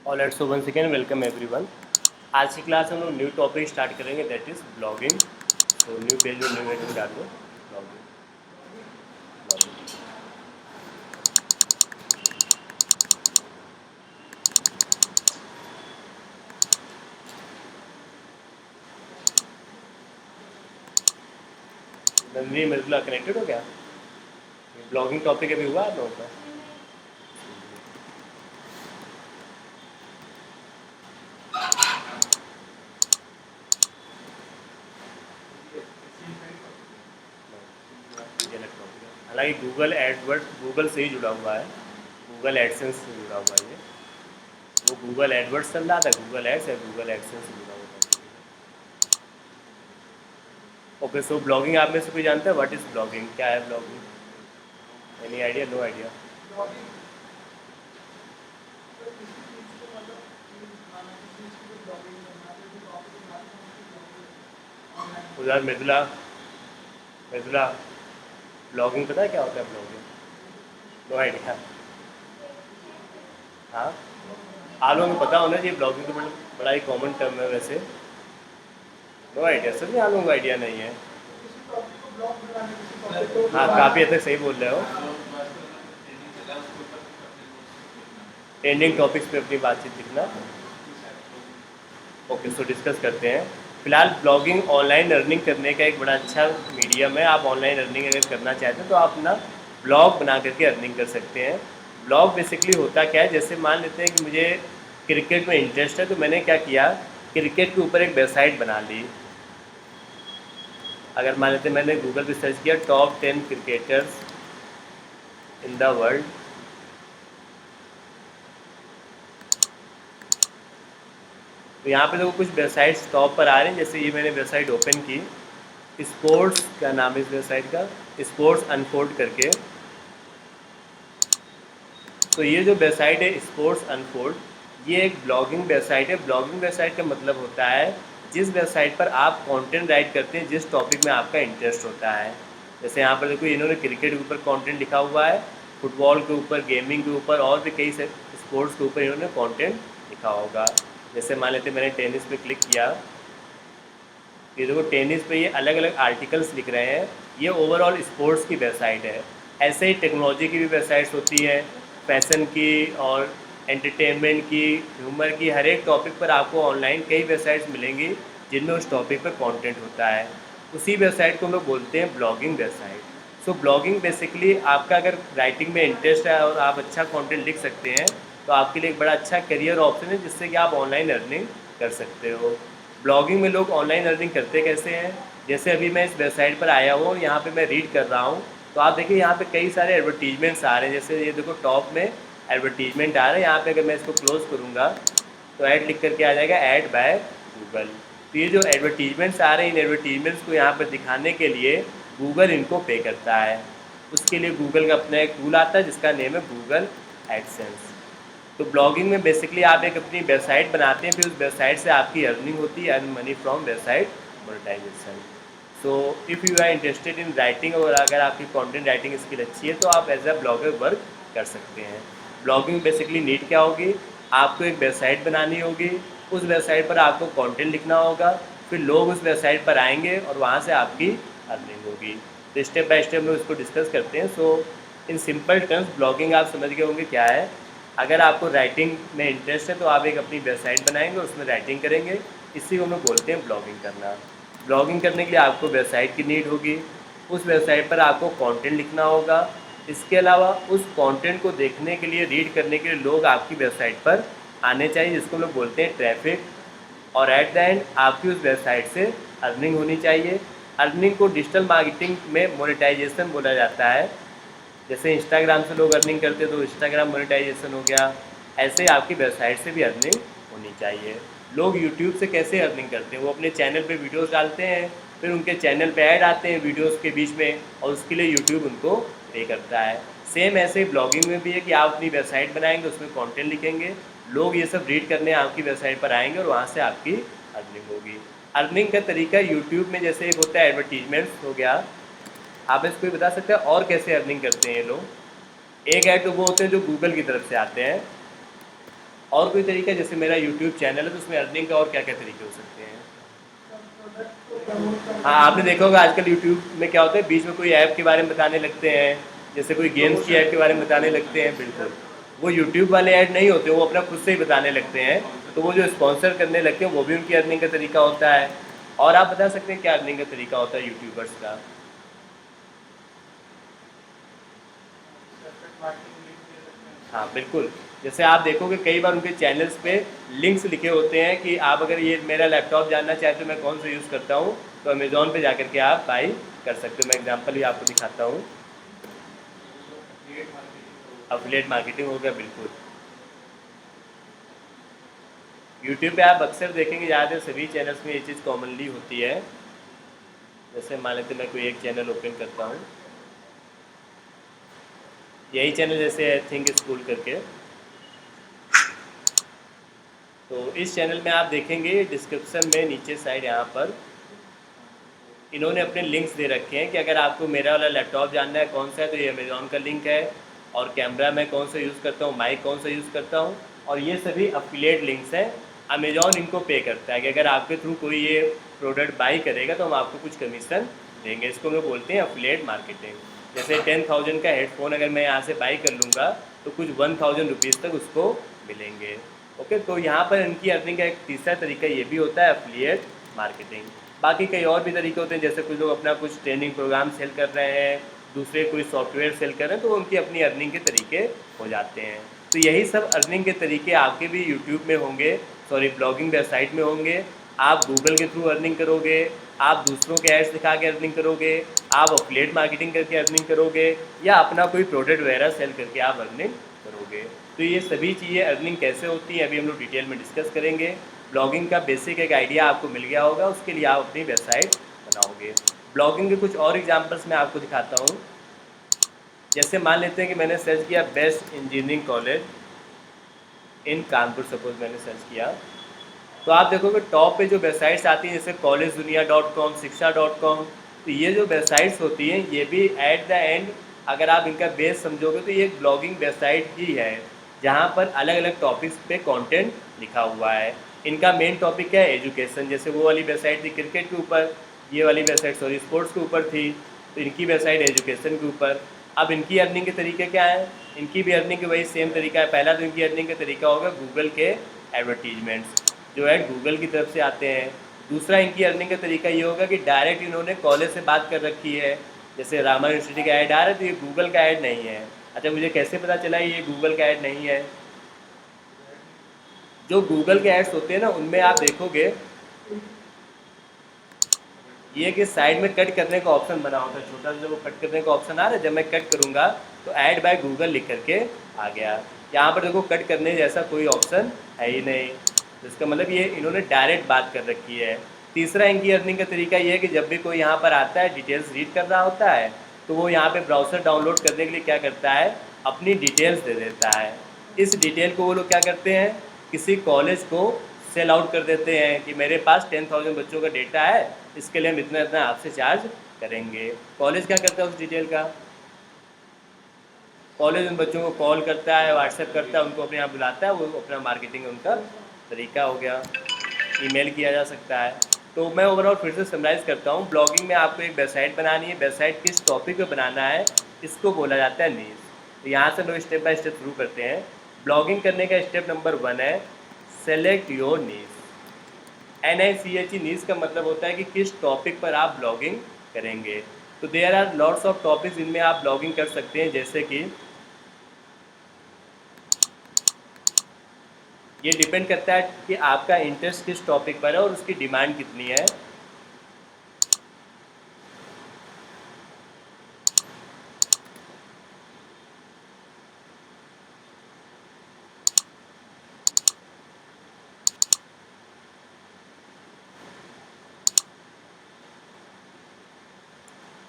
All at so one second welcome everyone. आज की class हम लोग न्यू टॉपिक स्टार्ट करेंगे, दैट इज़ ब्लॉगिंग। तो न्यू पेज में न्यू हेडिंग डाल दो, blogging. Blogging Nandini Mridula connected हो गया? ब्लॉगिंग टॉपिक अभी हुआ आप लोगों का? ये अलग टॉपिक है। हालांकि गूगल एडवर्ड गूगल से ही जुड़ा हुआ है, गूगल एडसेंस से जुड़ा हुआ है ये। वो गूगल एडवर्ड्स चल रहा था, गूगल एड्स है, गूगल एडसेंस से जुड़ा हुआ है। ओके, सो ब्लॉगिंग आप में से कोई जानता है व्हाट इज़ ब्लॉगिंग? क्या है blogging? Any idea? No idea. उधर मृदुला, मृदुला ब्लॉगिंग पता है क्या होता है ब्लॉगिंग? No idea. हाँ, आप लोगों को पता होना चाहिए, ब्लॉगिंग तो बड़ा ही कॉमन टर्म है वैसे। नो आइडिया, सर नहीं, आप लोगों को आइडिया नहीं है। हाँ, काफ़ी हद तक सही बोल रहे हो। ट्रेंडिंग टॉपिक्स पे अपनी बातचीत लिखना। ओके, सो डिस्कस करते हैं। फिलहाल ब्लॉगिंग ऑनलाइन अर्निंग करने का एक बड़ा अच्छा मीडियम है। आप ऑनलाइन अर्निंग अगर करना चाहते हैं तो आप अपना ब्लॉग बना करके अर्निंग कर सकते हैं। ब्लॉग बेसिकली होता क्या है, जैसे मान लेते हैं कि मुझे क्रिकेट में इंटरेस्ट है, तो मैंने क्या किया, क्रिकेट के ऊपर एक वेबसाइट बना ली। अगर मान लेते हैं मैंने गूगल पे सर्च किया top 10 cricketers in the world, तो यहाँ पे देखो कुछ वेबसाइट्स टॉप पर आ रही हैं। जैसे ये मैंने वेबसाइट ओपन की, स्पोर्ट्स, क्या नाम है इस वेबसाइट का, स्पोर्ट्स अनफोल्ड करके। तो ये जो वेबसाइट है स्पोर्ट्स अनफोल्ड, ये एक ब्लॉगिंग वेबसाइट है। ब्लॉगिंग वेबसाइट का मतलब होता है जिस वेबसाइट पर आप कंटेंट राइट करते हैं, जिस टॉपिक में आपका इंटरेस्ट होता है। जैसे यहाँ पर देखो, इन्होंने क्रिकेट के ऊपर कंटेंट लिखा हुआ है, फुटबॉल के ऊपर, गेमिंग के ऊपर, और भी कई स्पोर्ट्स के ऊपर इन्होंने कंटेंट लिखा होगा। जैसे मान लेते मैंने टेनिस पे क्लिक किया, ये देखो टेनिस पे ये अलग अलग आर्टिकल्स लिख रहे हैं। ये ओवरऑल स्पोर्ट्स की वेबसाइट है। ऐसे ही टेक्नोलॉजी की भी वेबसाइट्स होती है, फैशन की और एंटरटेनमेंट की, ह्यूमर की। हर एक टॉपिक पर आपको ऑनलाइन कई वेबसाइट्स मिलेंगी जिनमें उस टॉपिक पर कंटेंट होता है। उसी वेबसाइट को हम लोग बोलते हैं ब्लॉगिंग वेबसाइट। सो ब्लॉगिंग बेसिकली, आपका अगर राइटिंग में इंटरेस्ट है और आप अच्छा कंटेंट लिख सकते हैं, तो आपके लिए एक बड़ा अच्छा करियर ऑप्शन है, जिससे कि आप ऑनलाइन अर्निंग कर सकते हो। ब्लॉगिंग में लोग ऑनलाइन अर्निंग करते कैसे हैं, जैसे अभी मैं इस वेबसाइट पर आया हूँ और यहाँ पे मैं रीड कर रहा हूँ, तो आप देखिए यहाँ पे कई सारे एडवर्टीजमेंट्स आ रहे हैं। जैसे ये देखो टॉप में एडवर्टीजमेंट आ रहा है, यहाँ पे अगर मैं इसको क्लोज करूँगा तो ऐड लिख करके आ जाएगा ऐड बाय गूगल। तो ये जो एडवर्टीजमेंट्स आ रहे हैं, इन एडवर्टीजमेंट्स को यहाँ पर दिखाने के लिए गूगल इनको पे करता है। उसके लिए गूगल का अपना एक टूल आता है जिसका नेम है गूगल एडसेंस। तो ब्लॉगिंग में बेसिकली आप एक अपनी वेबसाइट बनाते हैं, फिर उस वेबसाइट से आपकी अर्निंग होती है, earn money from website monetisation. So if you are interested in writing, और अगर आपकी कंटेंट राइटिंग स्किल अच्छी है, तो आप एज अ ब्लॉगर वर्क कर सकते हैं। ब्लॉगिंग बेसिकली नीड क्या होगी, आपको एक वेबसाइट बनानी होगी, उस वेबसाइट पर आपको कंटेंट लिखना होगा, फिर लोग उस वेबसाइट पर आएंगे और वहाँ से आपकी अर्निंग होगी। तो स्टेप बाय स्टेप हम लोग इसको डिस्कस करते हैं। सो इन सिंपल टर्म्स ब्लॉगिंग आप समझ गए होंगे क्या है। अगर आपको राइटिंग में इंटरेस्ट है तो आप एक अपनी वेबसाइट बनाएंगे और उसमें राइटिंग करेंगे, इसी को हम लोग बोलते हैं ब्लॉगिंग करना। ब्लॉगिंग करने के लिए आपको वेबसाइट की नीड होगी, उस वेबसाइट पर आपको कंटेंट लिखना होगा। इसके अलावा उस कंटेंट को देखने के लिए, रीड करने के लिए लोग आपकी वेबसाइट पर आने चाहिए, जिसको हम लोग बोलते हैं ट्रैफिक। और एट द एंड आपकी उस वेबसाइट से अर्निंग होनी चाहिए। अर्निंग को डिजिटल मार्केटिंग में मोनेटाइजेशन बोला जाता है। जैसे इंस्टाग्राम से लोग अर्निंग करते हैं तो इंस्टाग्राम मोनेटाइजेशन हो गया, ऐसे ही आपकी वेबसाइट से भी अर्निंग होनी चाहिए। लोग यूट्यूब से कैसे अर्निंग करते हैं, वो अपने चैनल पे वीडियोस डालते हैं, फिर उनके चैनल पे ऐड आते हैं वीडियोस के बीच में, और उसके लिए यूट्यूब उनको पे करता है। सेम ऐसे ही ब्लॉगिंग में भी है कि आप अपनी वेबसाइट बनाएंगे, उसमें कंटेंट लिखेंगे, लोग ये सब रीड करने आपकी वेबसाइट पर आएंगे और वहाँ से आपकी अर्निंग होगी। अर्निंग का तरीका यूट्यूब में जैसे एक होता है एडवर्टीजमेंट्स हो गया, आप इसको भी बता सकते हैं और कैसे अर्निंग करते हैं ये लोग। एक ऐड तो वो होते हैं जो गूगल की तरफ से आते हैं, और कोई तरीका, जैसे मेरा यूट्यूब चैनल है तो उसमें अर्निंग का और क्या क्या तरीके हो सकते हैं? हाँ, आपने देखा होगा आजकल यूट्यूब में क्या होता है, बीच में कोई ऐप के बारे में बताने लगते हैं, जैसे कोई गेम्स की ऐप के बारे में बताने लगते हैं। बिल्कुल, वो यूट्यूब वाले ऐड नहीं होते, वो अपना खुद से ही बताने लगते हैं, तो वो जो स्पॉन्सर करने लगते हैं वो भी उनकी अर्निंग का तरीका होता है। और आप बता सकते हैं क्या अर्निंग का तरीका होता है यूट्यूबर्स का? हाँ बिल्कुल, जैसे आप देखोगे कई बार उनके चैनल्स पे लिंक्स लिखे होते हैं कि आप अगर ये मेरा लैपटॉप जानना चाहते हो मैं कौन सा यूज़ करता हूँ, तो अमेज़ॉन पे जाकर के आप बाई कर सकते हो। मैं एग्जांपल भी आपको दिखाता हूँ। अफिलिएट मार्केटिंग हो गया, बिल्कुल। यूट्यूब पे आप अक्सर देखेंगे ज़्यादातर सभी चैनल्स में ये चीज़ कॉमनली होती है। जैसे मान लेते मैं कोई एक चैनल ओपन करता हूँ, यही चैनल जैसे आई थिंक स्कूल करके, तो इस चैनल में आप देखेंगे डिस्क्रिप्शन में नीचे साइड यहाँ पर इन्होंने अपने लिंक्स दे रखे हैं कि अगर आपको मेरा वाला लैपटॉप जानना है कौन सा है तो ये अमेज़ॉन का लिंक है, और कैमरा मैं कौन सा यूज़ करता हूँ, माइक कौन सा यूज़ करता हूँ, और ये सभी अफिलिएट लिंक्स हैं। अमेज़ॉन इनको पे करता है कि अगर आपके थ्रू कोई ये प्रोडक्ट बाई करेगा तो हम आपको कुछ कमीशन देंगे। इसको हम लोग बोलते हैं अफिलिएट मार्केटिंग। जैसे 10,000 का हेडफोन अगर मैं यहाँ से बाई कर लूँगा तो कुछ 1,000 रुपीज़ तक उसको मिलेंगे। ओके, तो यहाँ पर इनकी अर्निंग का एक तीसरा तरीका ये भी होता है अफिलिएट मार्केटिंग। बाकी कई और भी तरीके होते हैं, जैसे कुछ लोग अपना कुछ ट्रेनिंग प्रोग्राम सेल कर रहे हैं, दूसरे कोई सॉफ्टवेयर सेल कर रहे हैं, तो उनकी अपनी अर्निंग के तरीके हो जाते हैं। तो यही सब अर्निंग के तरीके आपके भी यूट्यूब में होंगे, सॉरी ब्लॉगिंग वेबसाइट में होंगे। आप गूगल के थ्रू अर्निंग करोगे, आप दूसरों के एड्स दिखा के अर्निंग करोगे, आप अफिलिएट मार्केटिंग करके अर्निंग करोगे, या अपना कोई प्रोडक्ट वगैरह सेल करके आप अर्निंग करोगे। तो ये सभी चीज़ें अर्निंग कैसे होती हैं अभी हम लोग डिटेल में डिस्कस करेंगे। ब्लॉगिंग का बेसिक एक आइडिया आपको मिल गया होगा, उसके लिए आप अपनी वेबसाइट बनाओगे। ब्लॉगिंग के कुछ और एग्जांपल्स मैं आपको दिखाता हूँ। जैसे मान लेते हैं कि मैंने सर्च किया best engineering college in Kanpur, suppose मैंने सर्च किया, तो आप देखोगे टॉप पे जो वेबसाइट्स आती हैं जैसे collegedunia.com, शिक्षा.com, तो ये जो वेबसाइट्स होती हैं ये भी एट द एंड अगर आप इनका बेस समझोगे तो ये एक ब्लॉगिंग वेबसाइट ही है, जहाँ पर अलग अलग टॉपिक्स पे कंटेंट लिखा हुआ है। इनका मेन टॉपिक क्या है, एजुकेशन। जैसे वो वाली वेबसाइट थी क्रिकेट के ऊपर, ये वाली वेबसाइट सॉरी स्पोर्ट्स के ऊपर थी, तो इनकी वेबसाइट एजुकेशन के ऊपर। अब इनकी अर्निंग के तरीके क्या है, इनकी भी अर्निंग के वही सेम तरीका है। पहला तो इनकी अर्निंग का तरीका होगा गूगल के एडवर्टीजमेंट्स जो है गूगल की तरफ से आते हैं। दूसरा इनकी अर्निंग का तरीका ये होगा कि डायरेक्ट इन्होंने कॉलेज से बात कर रखी है, जैसे रामा यूनिवर्सिटी का ऐड आ रहा है तो ये गूगल का ऐड नहीं है। अच्छा, मुझे कैसे पता चला ये गूगल का ऐड नहीं है? जो गूगल के एड्स होते हैं ना उनमें आप देखोगे ये कि साइड में कट करने का ऑप्शन बना होता है, छोटा सा वो कट करने का ऑप्शन आ रहा है, जब मैं कट करूँगा तो ऐड बाय गूगल लिख करके आ गया। यहाँ पर देखो कट करने जैसा कोई ऑप्शन है ही नहीं, तो इसका मतलब ये इन्होंने डायरेक्ट बात कर रखी है। तीसरा इनकी अर्निंग का तरीका ये है कि जब भी कोई यहाँ पर आता है डिटेल्स रीड कर रहा होता है तो वो यहाँ पे ब्राउज़र डाउनलोड करने के लिए क्या करता है, अपनी डिटेल्स दे देता है। इस डिटेल को वो लोग क्या करते हैं, किसी कॉलेज को सेल आउट कर देते हैं कि मेरे पास 10,000 बच्चों का डेटा है, इसके लिए हम इतना इतना आपसे चार्ज करेंगे। कॉलेज क्या करता है उस डिटेल का, कॉलेज उन बच्चों को कॉल करता है, व्हाट्सएप करता है, उनको अपने यहाँ बुलाता है, वो अपना मार्केटिंग उनका तरीका हो गया। ईमेल किया जा सकता है। तो मैं ओवरऑल फिर से समराइज़ करता हूँ, ब्लॉगिंग में आपको एक वेबसाइट बनानी है, वेबसाइट किस टॉपिक पे बनाना है इसको बोला जाता है नीश। तो यहाँ से लोग स्टेप बाय स्टेप शुरू करते हैं। ब्लॉगिंग करने का स्टेप नंबर 1 है सेलेक्ट योर नीश। NICHE नीश का मतलब होता है कि किस टॉपिक पर आप ब्लॉगिंग करेंगे। तो there are lots of topics जिनमें आप ब्लॉगिंग कर सकते हैं, जैसे कि ये डिपेंड करता है कि आपका इंटरेस्ट किस टॉपिक पर है और उसकी डिमांड कितनी है।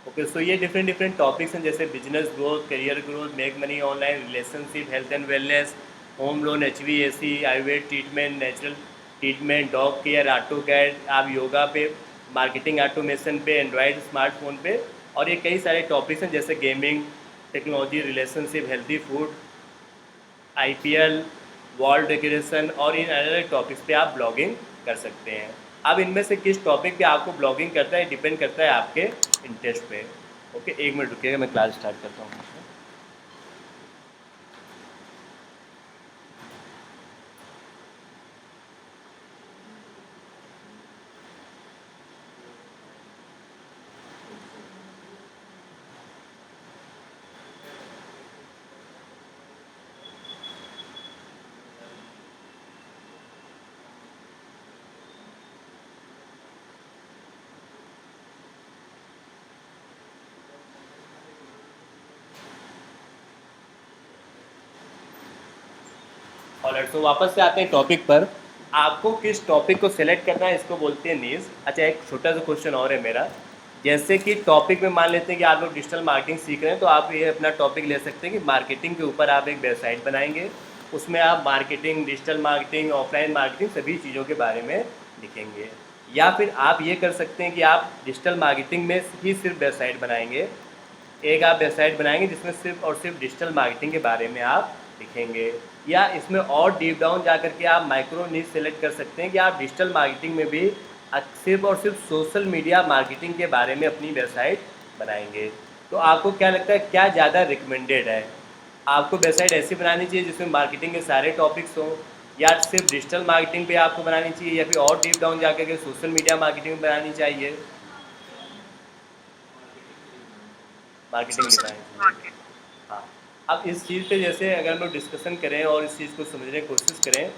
ओके, सो ये डिफरेंट डिफरेंट टॉपिक्स हैं, जैसे business growth, career growth, make money online, relationship, health and wellness, home loan, HVAC, Ayurveda treatment, natural treatment, dog care, auto CAD, आप योगा पे, मार्केटिंग ऑटोमेशन पे, एंड्रॉयड स्मार्टफोन पे, और ये कई सारे टॉपिक्स हैं जैसे gaming, technology, relationship, healthy food, IPL, wall decoration और इन अलग अलग टॉपिक्स पे आप ब्लॉगिंग कर सकते हैं। अब इनमें से किस टॉपिक पे आपको ब्लॉगिंग करता है डिपेंड करता है आपके इंटरेस्ट पे। ओके, एक मिनट रुकिएगा, मैं क्लास स्टार्ट करता हूँ। और तो वापस से आते हैं टॉपिक पर। आपको किस टॉपिक को सिलेक्ट करना है इसको बोलते हैं नीज। अच्छा, एक छोटा सा क्वेश्चन और है मेरा। जैसे कि टॉपिक में मान लेते हैं कि आप लोग डिजिटल मार्केटिंग सीख रहे हैं, तो आप ये अपना टॉपिक ले सकते हैं कि मार्केटिंग के ऊपर आप एक वेबसाइट बनाएंगे। उसमें आप marketing, digital marketing, offline marketing सभी चीज़ों के बारे में लिखेंगे। या फिर आप ये कर सकते हैं कि आप डिजिटल मार्केटिंग में ही सिर्फ वेबसाइट बनाएंगे। एक आप वेबसाइट बनाएंगे जिसमें सिर्फ और सिर्फ डिजिटल मार्केटिंग के बारे में आप लिखेंगे। या इसमें और डीप डाउन जा करके आप माइक्रो नीश सेलेक्ट कर सकते हैं कि आप डिजिटल मार्केटिंग में भी सिर्फ और सिर्फ सोशल मीडिया मार्केटिंग के बारे में अपनी वेबसाइट बनाएंगे। तो आपको क्या लगता है क्या ज़्यादा रिकमेंडेड है? आपको वेबसाइट ऐसी बनानी चाहिए जिसमें मार्केटिंग के सारे टॉपिक्स हों, या सिर्फ डिजिटल मार्केटिंग पे आपको बनानी चाहिए, या फिर और डीप डाउन जा करके सोशल मीडिया मार्केटिंग में बनानी चाहिए? मार्केटिंग लिखना है। हाँ। अब इस चीज़ पे जैसे अगर हम लोग डिस्कशन करें और इस चीज़ को समझने की कोशिश करें,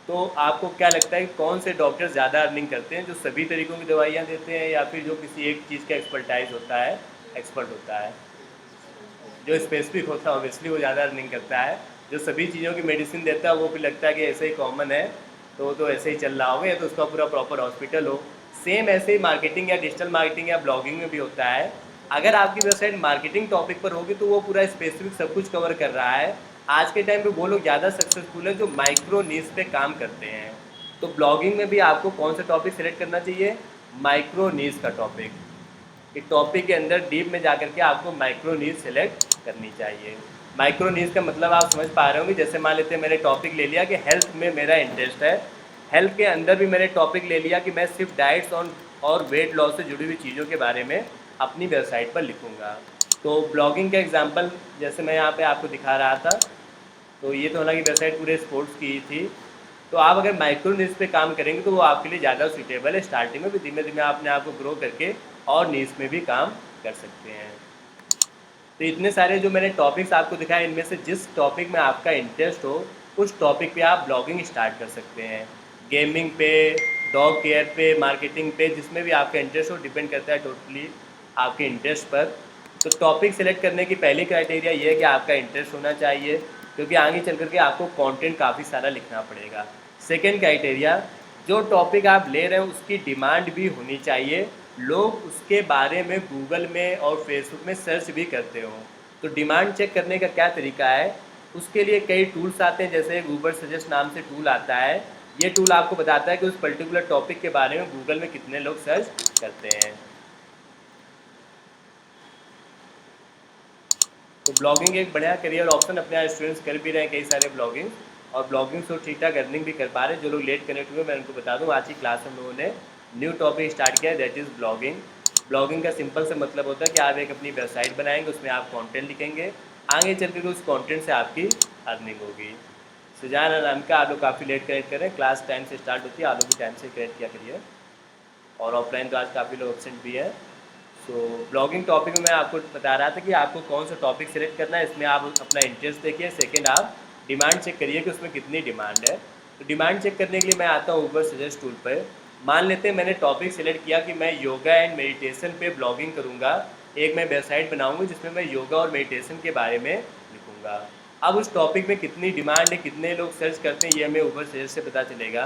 तो आपको क्या लगता है कि कौन से डॉक्टर ज़्यादा अर्निंग करते हैं, जो सभी तरीकों की दवाइयाँ देते हैं, या फिर जो किसी एक चीज़ का एक्सपर्टाइज होता है, एक्सपर्ट होता है? जो स्पेसिफिक होता है ऑब्वियसली वो ज़्यादा अर्निंग करता है। जो सभी चीज़ों की मेडिसिन देता है वो भी लगता है कि ऐसे ही कॉमन है, तो वो तो ऐसे ही चल रहा होगा, या तो उसका पूरा प्रॉपर हॉस्पिटल हो। सेम ऐसे ही मार्केटिंग या डिजिटल मार्केटिंग या ब्लॉगिंग में भी होता है। अगर आपकी वेबसाइट मार्केटिंग टॉपिक पर होगी तो वो पूरा स्पेसिफिक सब कुछ कवर कर रहा है। आज के टाइम पे वो लोग ज़्यादा सक्सेसफुल है जो माइक्रो नीश पे काम करते हैं। तो ब्लॉगिंग में भी आपको कौन सा टॉपिक सेलेक्ट करना चाहिए? माइक्रो नीश का टॉपिक। कि टॉपिक के अंदर डीप में जाकर के आपको माइक्रो नीश सेलेक्ट करनी चाहिए। माइक्रो नीश का मतलब आप समझ पा रहे होंगे। जैसे मान लेते हैं मैंने टॉपिक ले लिया कि हेल्थ में मेरा इंटरेस्ट है, हेल्थ के अंदर भी मैंने टॉपिक ले लिया कि मैं सिर्फ डाइट्स और वेट लॉस से जुड़ी हुई चीज़ों के बारे में अपनी वेबसाइट पर लिखूँगा। तो ब्लॉगिंग का एग्जाम्पल जैसे मैं यहाँ पे आपको दिखा रहा था, तो ये तो हालांकि वेबसाइट पूरे स्पोर्ट्स की ही थी। तो आप अगर माइक्रो नीश पे काम करेंगे तो वो आपके लिए ज़्यादा सूटेबल है। स्टार्टिंग में भी धीमे धीमे अपने आप को ग्रो करके और नीश में भी काम कर सकते हैं। तो इतने सारे जो मैंने टॉपिक्स आपको दिखाए, इनमें से जिस टॉपिक में आपका इंटरेस्ट हो उस टॉपिक पे आप ब्लॉगिंग स्टार्ट कर सकते हैं। गेमिंग पे, डॉग केयर पे, मार्केटिंग पे, जिसमें भी आपका इंटरेस्ट हो, डिपेंड करता है टोटली आपके इंटरेस्ट पर। तो टॉपिक सेलेक्ट करने की पहली क्राइटेरिया ये है कि आपका इंटरेस्ट होना चाहिए, क्योंकि आगे चल करके आपको कंटेंट काफ़ी सारा लिखना पड़ेगा। सेकेंड क्राइटेरिया, जो टॉपिक आप ले रहे हैं उसकी डिमांड भी होनी चाहिए, लोग उसके बारे में गूगल में और फेसबुक में सर्च भी करते हो। तो डिमांड चेक करने का क्या तरीका है? उसके लिए कई टूल्स आते हैं, जैसे गूगल सजेस्ट नाम से टूल आता है। ये टूल आपको बताता है कि उस पर्टिकुलर टॉपिक के बारे में गूगल में कितने लोग सर्च करते हैं। तो ब्लॉगिंग एक बढ़िया करियर ऑप्शन अपने यहाँ स्टूडेंट्स कर भी रहे हैं कई सारे ब्लॉगिंग, और ब्लॉगिंग से ठीक ठाक अर्निंग भी कर पा रहे हैं। जो लोग लेट कनेक्ट हुए मैं उनको बता दूँ, आज की क्लास में लोगों ने न्यू टॉपिक स्टार्ट किया है, दैट इज़ ब्लॉगिंग। ब्लॉगिंग का सिंपल से मतलब होता है कि आप एक अपनी वेबसाइट बनाएंगे, उसमें आप कंटेंट लिखेंगे, आगे चल कर उस कंटेंट से आपकी अर्निंग होगी। सुजान नाम का आप लोग काफ़ी लेट कनेक्ट कर रहे हैं, क्लास टाइम से स्टार्ट होती है, आप लोग भी टाइम से कनेक्ट किया करिए। और ऑफलाइन तो आज काफ़ी लोग एब्सेंट भी है। सो ब्लॉगिंग टॉपिक में मैं आपको बता रहा था कि आपको कौन सा टॉपिक सेलेक्ट करना है, इसमें आप अपना इंटरेस्ट देखिए। सेकंड, आप डिमांड चेक करिए कि उसमें कितनी डिमांड है। तो डिमांड चेक करने के लिए मैं आता हूँ ऊपर सजेस्ट टूल पर। मान लेते हैं मैंने टॉपिक सेलेक्ट किया कि मैं योगा एंड मेडिटेशन पे ब्लॉगिंग करूँगा। एक मैं वेबसाइट बनाऊँगी जिसमें मैं योगा और मेडिटेशन के बारे में लिखूँगा। अब उस टॉपिक में कितनी डिमांड है, कितने लोग सर्च करते हैं, ये हमें ऊबर सजेस्ट से पता चलेगा।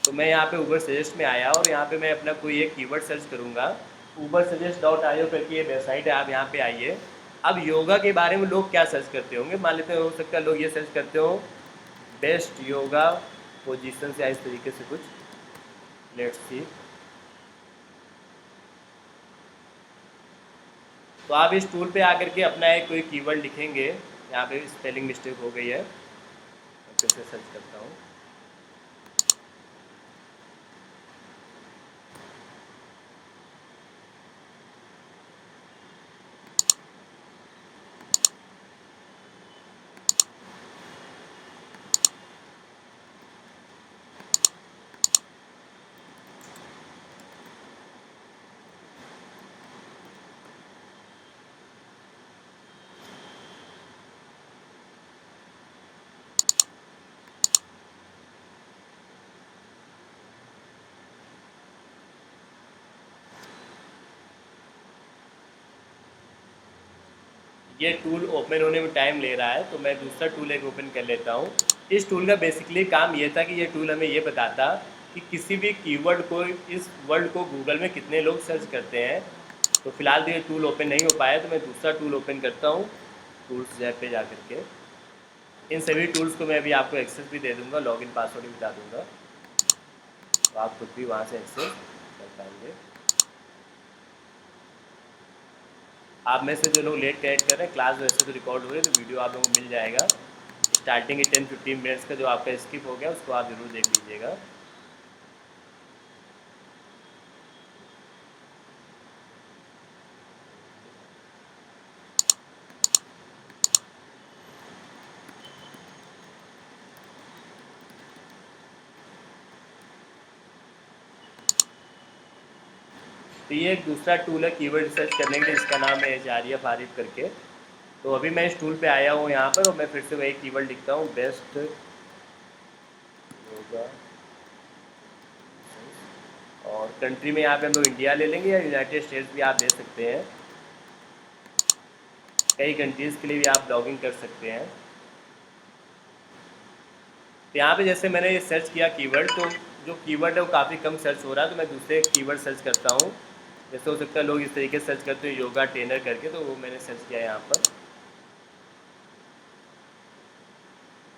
तो मैं यहाँ पे ऊबर सजेस्ट में आया और यहाँ पे मैं अपना कोई एक कीवर्ड सर्च करूँगा। ऊबर सजेस्ट डॉट आईओ करके ये वेबसाइट है, आप यहाँ पे आइए। अब योगा के बारे में लोग क्या सर्च करते होंगे? मान लेते हैं हो सकता है लोग ये सर्च करते हो बेस्ट योगा पोजीशन या इस तरीके से कुछ। Let's see. तो आप इस टूल पे आकर के अपना एक कोई कीवर्ड लिखेंगे। यहाँ पे स्पेलिंग मिस्टेक हो गई है। फिर से सर्च करता हूँ। ये टूल ओपन होने में टाइम ले रहा है, तो मैं दूसरा टूल एक ओपन कर लेता हूँ। इस टूल का बेसिकली काम ये था कि ये टूल हमें ये बताता कि किसी भी कीवर्ड को, इस वर्ड को गूगल में कितने लोग सर्च करते हैं। तो फिलहाल तो ये टूल ओपन नहीं हो पाया, तो मैं दूसरा टूल ओपन करता हूँ टूल्स टैब पे जा करके। इन सभी टूल्स को मैं अभी आपको एक्सेस भी दे दूँगा, लॉगिन पासवर्ड भी बता दूँगा, तो आप खुद भी वहाँ से एक्सेस कर पाएंगे। आप में से जो लोग लेट कनेक्ट कर रहे हैं, क्लास वैसे तो रिकॉर्ड हो रही है, तो वीडियो आप लोगों को मिल जाएगा। स्टार्टिंग के 10-15 मिनट्स का जो आपका स्किप हो गया उसको आप ज़रूर देख लीजिएगा। तो ये एक दूसरा टूल है कीवर्ड रिसर्च करने के लिए, इसका नाम है एचआरएफ आरिफ करके। तो अभी मैं इस टूल पे आया हूँ यहाँ पर, और मैं फिर से वही कीवर्ड लिखता हूँ, बेस्ट योगा। और कंट्री में यहाँ पे हम लोग इंडिया ले लेंगे, या यूनाइटेड स्टेट्स भी आप दे सकते हैं। कई कंट्रीज़ के लिए भी आप ब्लॉगिंग कर सकते हैं। तो यहाँ पे जैसे मैंने ये सर्च किया कीवर्ड, तो जो कीवर्ड है वो काफ़ी कम सर्च हो रहा है, तो मैं दूसरे कीवर्ड सर्च करता हूँ। जैसे हो सकता है लोग इस तरीके से सर्च करते हैं योगा ट्रेनर करके, तो वो मैंने सर्च किया यहाँ पर।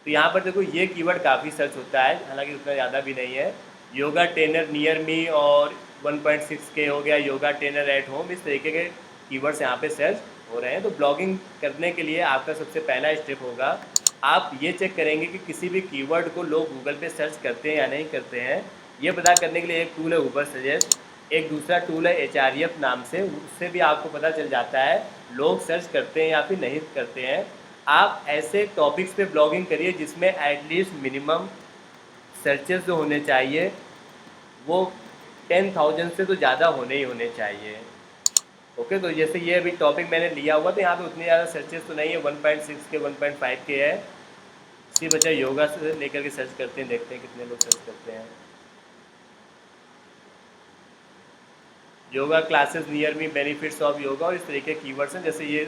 तो यहाँ पर देखो ये कीवर्ड काफ़ी सर्च होता है, हालांकि उतना ज़्यादा भी नहीं है। योगा ट्रेनर नियर मी और 1.6K हो गया, योगा ट्रेनर एट होम, इस तरीके के कीवर्ड्स यहाँ पे सर्च हो रहे हैं। तो ब्लॉगिंग करने के लिए आपका सबसे पहला स्टेप होगा, आप ये चेक करेंगे कि किसी भी कीवर्ड को लोग गूगल पे सर्च करते हैं या नहीं करते हैं। ये पता करने के लिए एक टूल है ऊबर सजेस्ट, एक दूसरा टूल है एचआरएफ नाम से, उससे भी आपको पता चल जाता है लोग सर्च करते हैं या फिर नहीं करते हैं। आप ऐसे टॉपिक्स पे ब्लॉगिंग करिए जिसमें एटलीस्ट मिनिमम सर्चेस जो होने चाहिए वो 10,000 से तो ज़्यादा होने ही होने चाहिए। ओके, तो जैसे ये अभी टॉपिक मैंने लिया हुआ, तो यहाँ पे उतनी ज़्यादा सर्चेस तो नहीं है, 1.6 के 1.5 के है। इसी वजह योगा से लेकर के सर्च करते हैं, देखते हैं कितने लोग सर्च करते हैं। Yoga classes near me, benefits of yoga, और इस तरीके कीवर्ड्स हैं। जैसे ये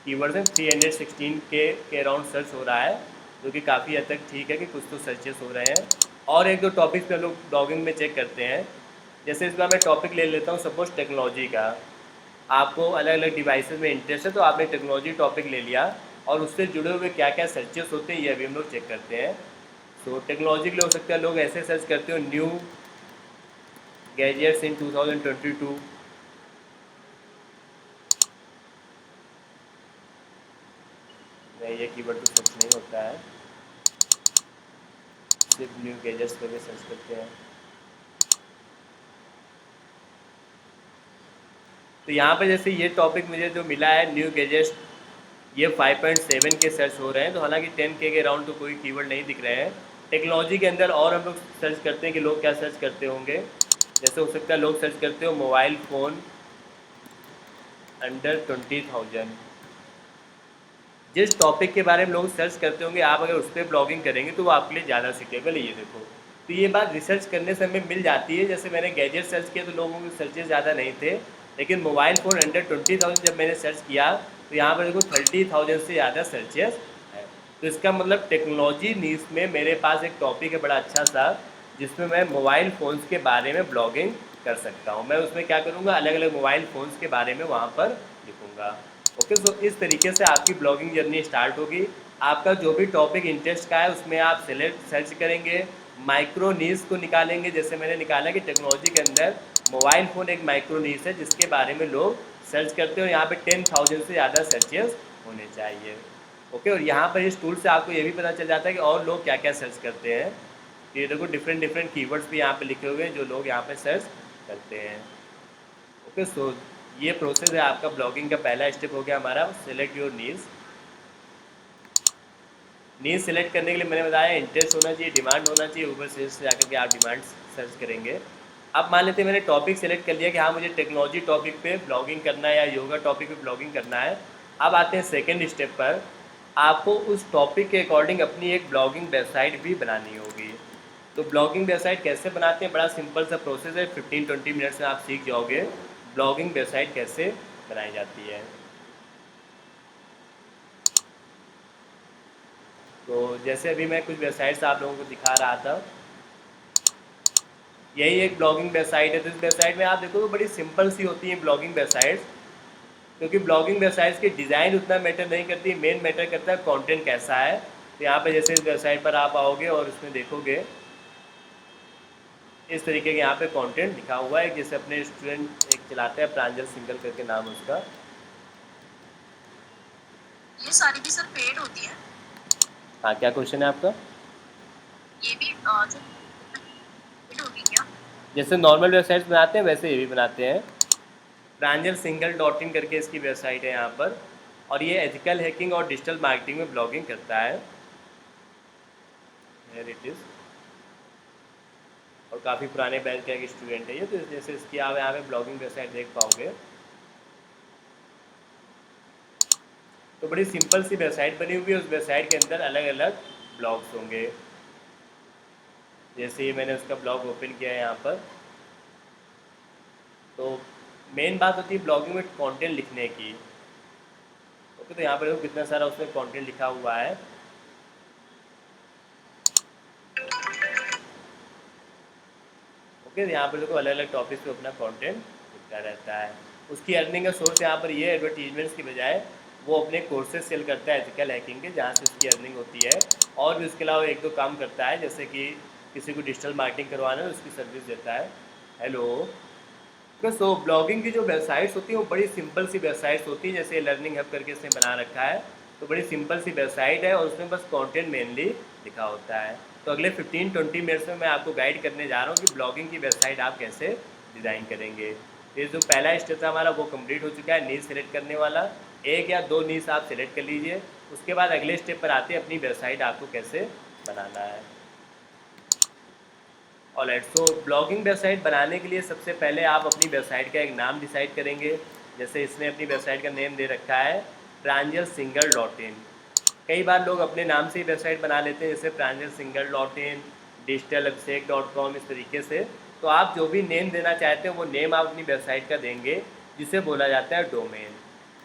कीवर्ड्स हैं, 316 के अराउंड सर्च हो रहा है, जो कि काफ़ी हद तक ठीक है कि कुछ तो सर्चेस हो रहे हैं। और एक दो टॉपिक्स पे हम लोग ब्लॉगिंग में चेक करते हैं। जैसे इस बार मैं टॉपिक ले लेता हूँ सपोज टेक्नोलॉजी का। आपको अलग अलग डिवाइसेस में इंटरेस्ट है, तो आपने टेक्नोलॉजी टॉपिक ले लिया, और उससे जुड़े हुए क्या क्या सर्चेस होते हैं ये अभी हम लोग चेक करते हैं। तो टेक्नोलॉजी के लिए हो सकता है लोग ऐसे सर्च करते हो, न्यू गैजेट्स इन 2022। नहीं, ये कीवर्ड तो सर्च नहीं होता है, सिर्फ न्यू गैजेट्स करके सर्च करते हैं। तो यहाँ पे जैसे ये टॉपिक मुझे जो मिला है न्यू गैजेट्स, ये 5.7 के सर्च हो रहे हैं, तो हालांकि 10K के अराउंड तो कोई कीवर्ड नहीं दिख रहे हैं। टेक्नोलॉजी के अंदर और हम लोग सर्च करते हैं कि लोग क्या सर्च करते होंगे। जैसे हो सकता है लोग सर्च करते हो मोबाइल फ़ोन अंडर 20,000। जिस टॉपिक के बारे में लोग सर्च करते होंगे, आप अगर उस पर ब्लॉगिंग करेंगे तो वो आपके लिए ज़्यादा सीटेबल है। ये देखो, तो ये बात रिसर्च करने से हमें मिल जाती है। जैसे मैंने गैजेट सर्च किया तो लोगों के सर्चेज ज़्यादा नहीं थे, लेकिन मोबाइल फ़ोन अंडर 20,000 जब मैंने सर्च किया तो यहाँ पर देखो 30,000 से ज़्यादा सर्चेस है। तो इसका मतलब टेक्नोलॉजी नीश में मेरे पास एक टॉपिक है बड़ा अच्छा सा, जिसमें मैं मोबाइल फ़ोन्स के बारे में ब्लॉगिंग कर सकता हूँ। मैं उसमें क्या करूँगा, अलग अलग मोबाइल फ़ोन्स के बारे में वहाँ पर लिखूँगा। ओके, तो इस तरीके से आपकी ब्लॉगिंग जर्नी स्टार्ट होगी। आपका जो भी टॉपिक इंटरेस्ट का है उसमें आप सेलेक्ट सर्च करेंगे, माइक्रो नीश को निकालेंगे। जैसे मैंने निकाला कि टेक्नोलॉजी के अंदर मोबाइल फ़ोन एक माइक्रो नीश है जिसके बारे में लोग सर्च करते हैं, और यहाँ पे 10,000 से ज़्यादा सर्चेस होने चाहिए। ओके, और यहाँ पर इस टूल से आपको ये भी पता चल जाता है कि और लोग क्या क्या सर्च करते हैं। ये देखो डिफरेंट डिफरेंट कीवर्ड्स भी यहाँ पे लिखे हुए हैं जो लोग यहाँ पे सर्च करते हैं। ओके, सो ये प्रोसेस है आपका ब्लॉगिंग का। पहला स्टेप हो गया हमारा select your needs. Need select करने के लिए मैंने बताया इंटरेस्ट होना चाहिए, डिमांड होना चाहिए। ऊपर से जाकर के आप डिमांड सर्च करेंगे। अब मान लेते हैं मैंने टॉपिक सेलेक्ट कर लिया कि हाँ मुझे टेक्नोलॉजी टॉपिक पे ब्लॉगिंग करना है या योगा टॉपिक पे ब्लॉगिंग करना है। अब आते हैं सेकंड स्टेप पर। आपको उस टॉपिक के अकॉर्डिंग अपनी एक ब्लॉगिंग वेबसाइट भी बनानी होगी। तो ब्लॉगिंग वेबसाइट कैसे बनाते हैं, बड़ा सिंपल सा प्रोसेस है। 15-20 मिनट्स में आप सीख जाओगे ब्लॉगिंग वेबसाइट कैसे बनाई जाती है। तो जैसे अभी मैं कुछ वेबसाइट्स आप लोगों को दिखा रहा था, यही एक ब्लॉगिंग वेबसाइट है। तो इस वेबसाइट में आप देखो तो बड़ी सिंपल सी होती है ब्लॉगिंग वेबसाइट्स, क्योंकि ब्लॉगिंग वेबसाइट्स की डिज़ाइन उतना मैटर नहीं करती, मेन मैटर करता है कंटेंट कैसा है। तो यहाँ पे जैसे इस वेबसाइट पर आप आओगे और उसमें देखोगे इस तरीके के यहाँ पे कंटेंट लिखा हुआ है। जैसे अपने स्टूडेंट एक चलाते हैं प्रांजल सिंगल करके नाम उसका। ये सारी भी सर पेड होती है? हाँ, क्या क्वेश्चन है आपका? ये भी जो पेड होगी क्या? जैसे नॉर्मल वेबसाइट्स बनाते हैं वैसे ये भी बनाते हैं। प्रांजल सिंगल .in करके इसकी वेबसाइट है यहाँ पर, और ये एथिकल हैकिंग और डिजिटल मार्केटिंग में ब्लॉगिंग करता है। Here it is. और काफ़ी पुराने बैच का एक स्टूडेंट है ये। तो जैसे इसकी आप यहाँ पे ब्लॉगिंग वेबसाइट देख पाओगे। तो बड़ी सिंपल सी वेबसाइट बनी हुई है। उस वेबसाइट के अंदर अलग अलग ब्लॉग्स होंगे। जैसे ही मैंने उसका ब्लॉग ओपन किया है यहाँ पर, तो मेन बात होती है ब्लॉगिंग में कंटेंट लिखने की। ओके, तो यहाँ पर देखो कितना सारा उसमें कंटेंट लिखा हुआ है। ओके, यहाँ पर देखो अलग अलग टॉपिक पे अपना कंटेंट लिखता रहता है। उसकी अर्निंग का सोर्स यहाँ पर ये एडवर्टीजमेंट्स की बजाय वो अपने कोर्सेज सेल करता है एथिकल हैकिंग के, जहाँ से उसकी अर्निंग होती है। और भी उसके अलावा एक दो काम करता है, जैसे कि किसी को डिजिटल मार्केटिंग करवाना है उसकी सर्विस देता है। हेलो। सो ब्लॉगिंग की जो वेबसाइट्स होती हैं वो बड़ी सिंपल सी वेबसाइट्स होती हैं। जैसे लर्निंग हब करके इसने बना रखा है, तो बड़ी सिंपल सी वेबसाइट है और उसमें बस कंटेंट मेनली लिखा होता है। तो अगले 15-20 मिनट्स में मैं आपको गाइड करने जा रहा हूँ कि ब्लॉगिंग की वेबसाइट आप कैसे डिज़ाइन करेंगे। ये जो पहला स्टेप था हमारा वो कंप्लीट हो चुका है, नीड सेलेक्ट करने वाला। एक या दो नीड्स आप सेलेक्ट कर लीजिए। उसके बाद अगले स्टेप पर आते हैं अपनी वेबसाइट आपको कैसे बनाना है। ऑलराइट, सो ब्लॉगिंग वेबसाइट बनाने के लिए सबसे पहले आप अपनी वेबसाइट का एक नाम डिसाइड करेंगे। जैसे इसने अपनी वेबसाइट का नेम दे रखा है प्रांजल सिंगल .in। कई बार लोग अपने नाम से ही वेबसाइट बना लेते हैं, जैसे प्रांजल सिंगल .in, digitalabhishek.com, इस तरीके से। तो आप जो भी नेम देना चाहते हैं वो नेम आप अपनी वेबसाइट का देंगे, जिसे बोला जाता है डोमेन।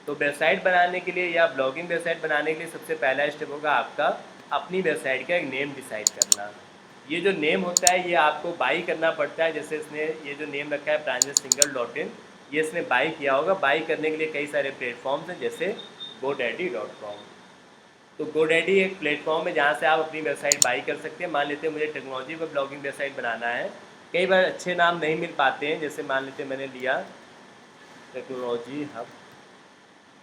तो वेबसाइट बनाने के लिए या ब्लॉगिंग वेबसाइट बनाने के लिए सबसे पहला स्टेप होगा आपका अपनी वेबसाइट का एक नेम डिसाइड करना। ये जो नेम होता है ये आपको बाई करना पड़ता है। जैसे इसने ये जो नेम रखा है प्रांजल सिंगल .in, ये इसने बाई किया होगा। बाई करने के लिए कई सारे प्लेटफॉर्म्स हैं, जैसे godaddy.com। तो godaddy एक प्लेटफॉर्म है जहाँ से आप अपनी वेबसाइट बाई कर सकते हैं। मान लेते हैं मुझे टेक्नोलॉजी पर ब्लॉगिंग वेबसाइट बनाना है। कई बार अच्छे नाम नहीं मिल पाते हैं, जैसे मान लेते हैं मैंने लिया टेक्नोलॉजी हब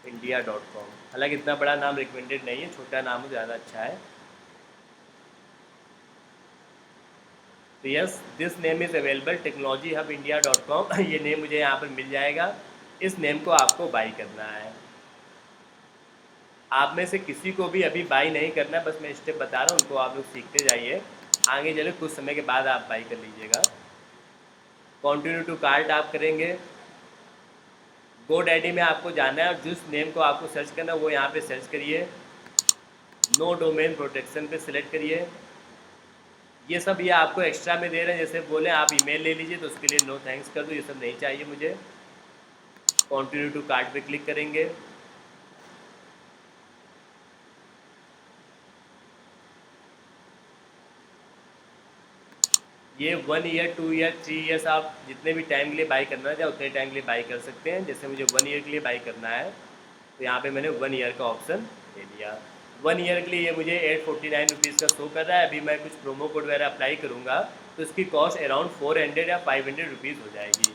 इंडिया.com। हालांकि इतना बड़ा नाम रिकमेंडेड नहीं है, छोटा नाम हो ज़्यादा अच्छा है। तो yes, this name is available technology hub India dot com. ये नेम मुझे यहाँ पर मिल जाएगा। इस नेम को आपको बाई करना है। आप में से किसी को भी अभी बाई नहीं करना है, बस मैं स्टेप बता रहा हूँ, उनको आप लोग सीखते जाइए। आगे चले कुछ समय के बाद आप बाई कर लीजिएगा। कंटिन्यू टू कार्ट आप करेंगे। GoDaddy में आपको जाना है और जिस नेम को आपको सर्च करना है वो यहाँ पे सर्च करिए। नो डोमेन प्रोटेक्शन पे सिलेक्ट करिए। ये सब ये आपको एक्स्ट्रा में दे रहे हैं, जैसे बोले आप ईमेल ले लीजिए तो उसके लिए नो थैंक्स कर दो, ये सब नहीं चाहिए मुझे। कंटिन्यू टू कार्ट पे क्लिक करेंगे। ये 1 ईयर 2 ईयर 3 ईयर्स आप जितने भी टाइम के लिए बाई करना चाहे उतने टाइम के लिए बाई कर सकते हैं। जैसे मुझे 1 ईयर के लिए बाई करना है तो यहाँ पे मैंने 1 ईयर का ऑप्शन ले लिया। 1 ईयर के लिए ये मुझे 849 रुपीज़ का शो कर रहा है। अभी मैं कुछ प्रोमो कोड वगैरह अप्लाई करूँगा तो इसकी कॉस्ट अराउंड 400 या 500 रुपीज़ हो जाएगी।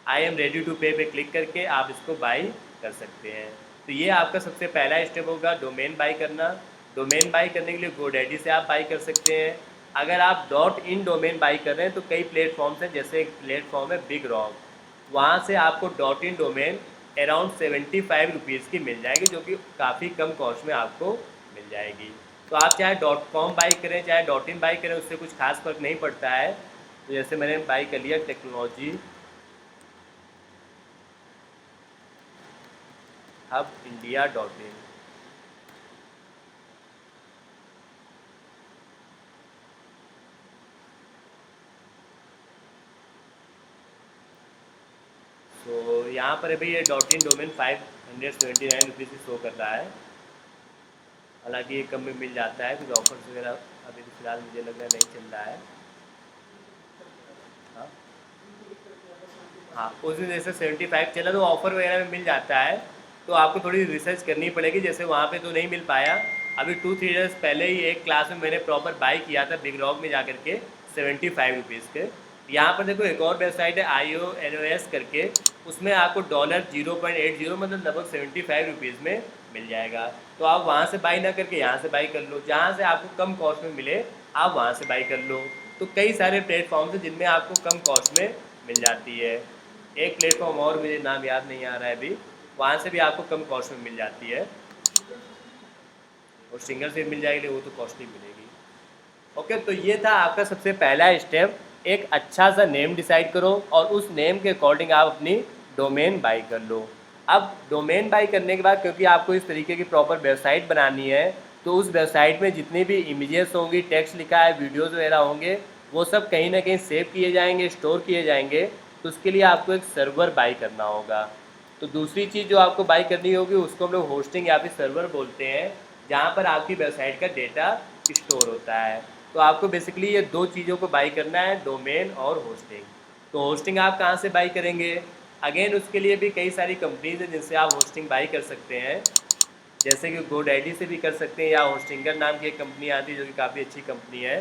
आई एम रेडी टू पे पे क्लिक करके आप इसको बाई कर सकते हैं। तो ये आपका सबसे पहला स्टेप होगा डोमेन बाई करना। डोमेन बाई करने के लिए गोडैडी से आप बाई कर सकते हैं। अगर आप डॉट इन डोमेन बाई कर रहे हैं तो कई प्लेटफॉर्म्स हैं, जैसे एक प्लेटफॉर्म है बिग रॉक, वहाँ से आपको dot in domain around 75 rupees की मिल जाएगी, जो कि काफ़ी कम कॉस्ट में आपको मिल जाएगी। तो आप चाहे .com बाई करें चाहे .in बाई करें, उससे कुछ खास फर्क नहीं पड़ता है। तो जैसे मैंने बाई कर लिया टेक्नोलॉजी हब इंडिया .in। तो यहाँ पर अभी ये .in डोमेन 579 रुपीज़ से शो कर रहा है। हालांकि ये कम में मिल जाता है, कुछ ऑफर्स वगैरह अभी तो फिलहाल मुझे लग रहा है नहीं चल रहा है। हाँ हाँ, उस दिन जैसे 75 चला तो ऑफ़र वगैरह में मिल जाता है। तो आपको थोड़ी रिसर्च करनी पड़ेगी, जैसे वहाँ पे तो नहीं मिल पाया। अभी 2-3 डेज़ पहले ही एक क्लास में मैंने प्रॉपर बाई किया था बिग रॉक में जा कर के 75 रुपीज़ के। यहाँ पर देखो एक और वेबसाइट है IONOS करके, उसमें आपको $0.80 मतलब लगभग 75 रुपीज़ में मिल जाएगा। तो आप वहाँ से बाई ना करके यहाँ से बाई कर लो, जहाँ से आपको कम कॉस्ट में मिले आप वहाँ से बाई कर लो। तो कई सारे प्लेटफॉर्म्स हैं जिनमें आपको कम कॉस्ट में मिल जाती है। एक प्लेटफॉर्म और मुझे नाम याद नहीं आ रहा है अभी, वहाँ से भी आपको कम कॉस्ट में मिल जाती है, और सिंगल से मिल जाएगी, वो तो कॉस्टली मिलेगी। ओके, तो ये था आपका सबसे पहला स्टेप। एक अच्छा सा नेम डिसाइड करो और उस नेम के अकॉर्डिंग आप अपनी डोमेन बाई कर लो। अब डोमेन बाई करने के बाद, क्योंकि आपको इस तरीके की प्रॉपर वेबसाइट बनानी है, तो उस वेबसाइट में जितनी भी इमेजेस होंगी, टेक्स्ट लिखा है, वीडियोज़ वगैरह होंगे, वो सब कहीं ना कहीं सेव किए जाएंगे, स्टोर किए जाएंगे। तो उसके लिए आपको एक सर्वर बाई करना होगा। तो दूसरी चीज़ जो आपको बाई करनी होगी उसको हम लोग होस्टिंग या फिर सर्वर बोलते हैं, जहाँ पर आपकी वेबसाइट का डेटा स्टोर होता है। तो आपको बेसिकली ये दो चीज़ों को बाई करना है, डोमेन और होस्टिंग। तो होस्टिंग आप कहाँ से बाई करेंगे? अगेन उसके लिए भी कई सारी कंपनीज हैं जिनसे आप होस्टिंग बाई कर सकते हैं, जैसे कि गोडैडी से भी कर सकते हैं, या होस्टिंगर नाम की एक कंपनी आती है जो कि काफ़ी अच्छी कंपनी है।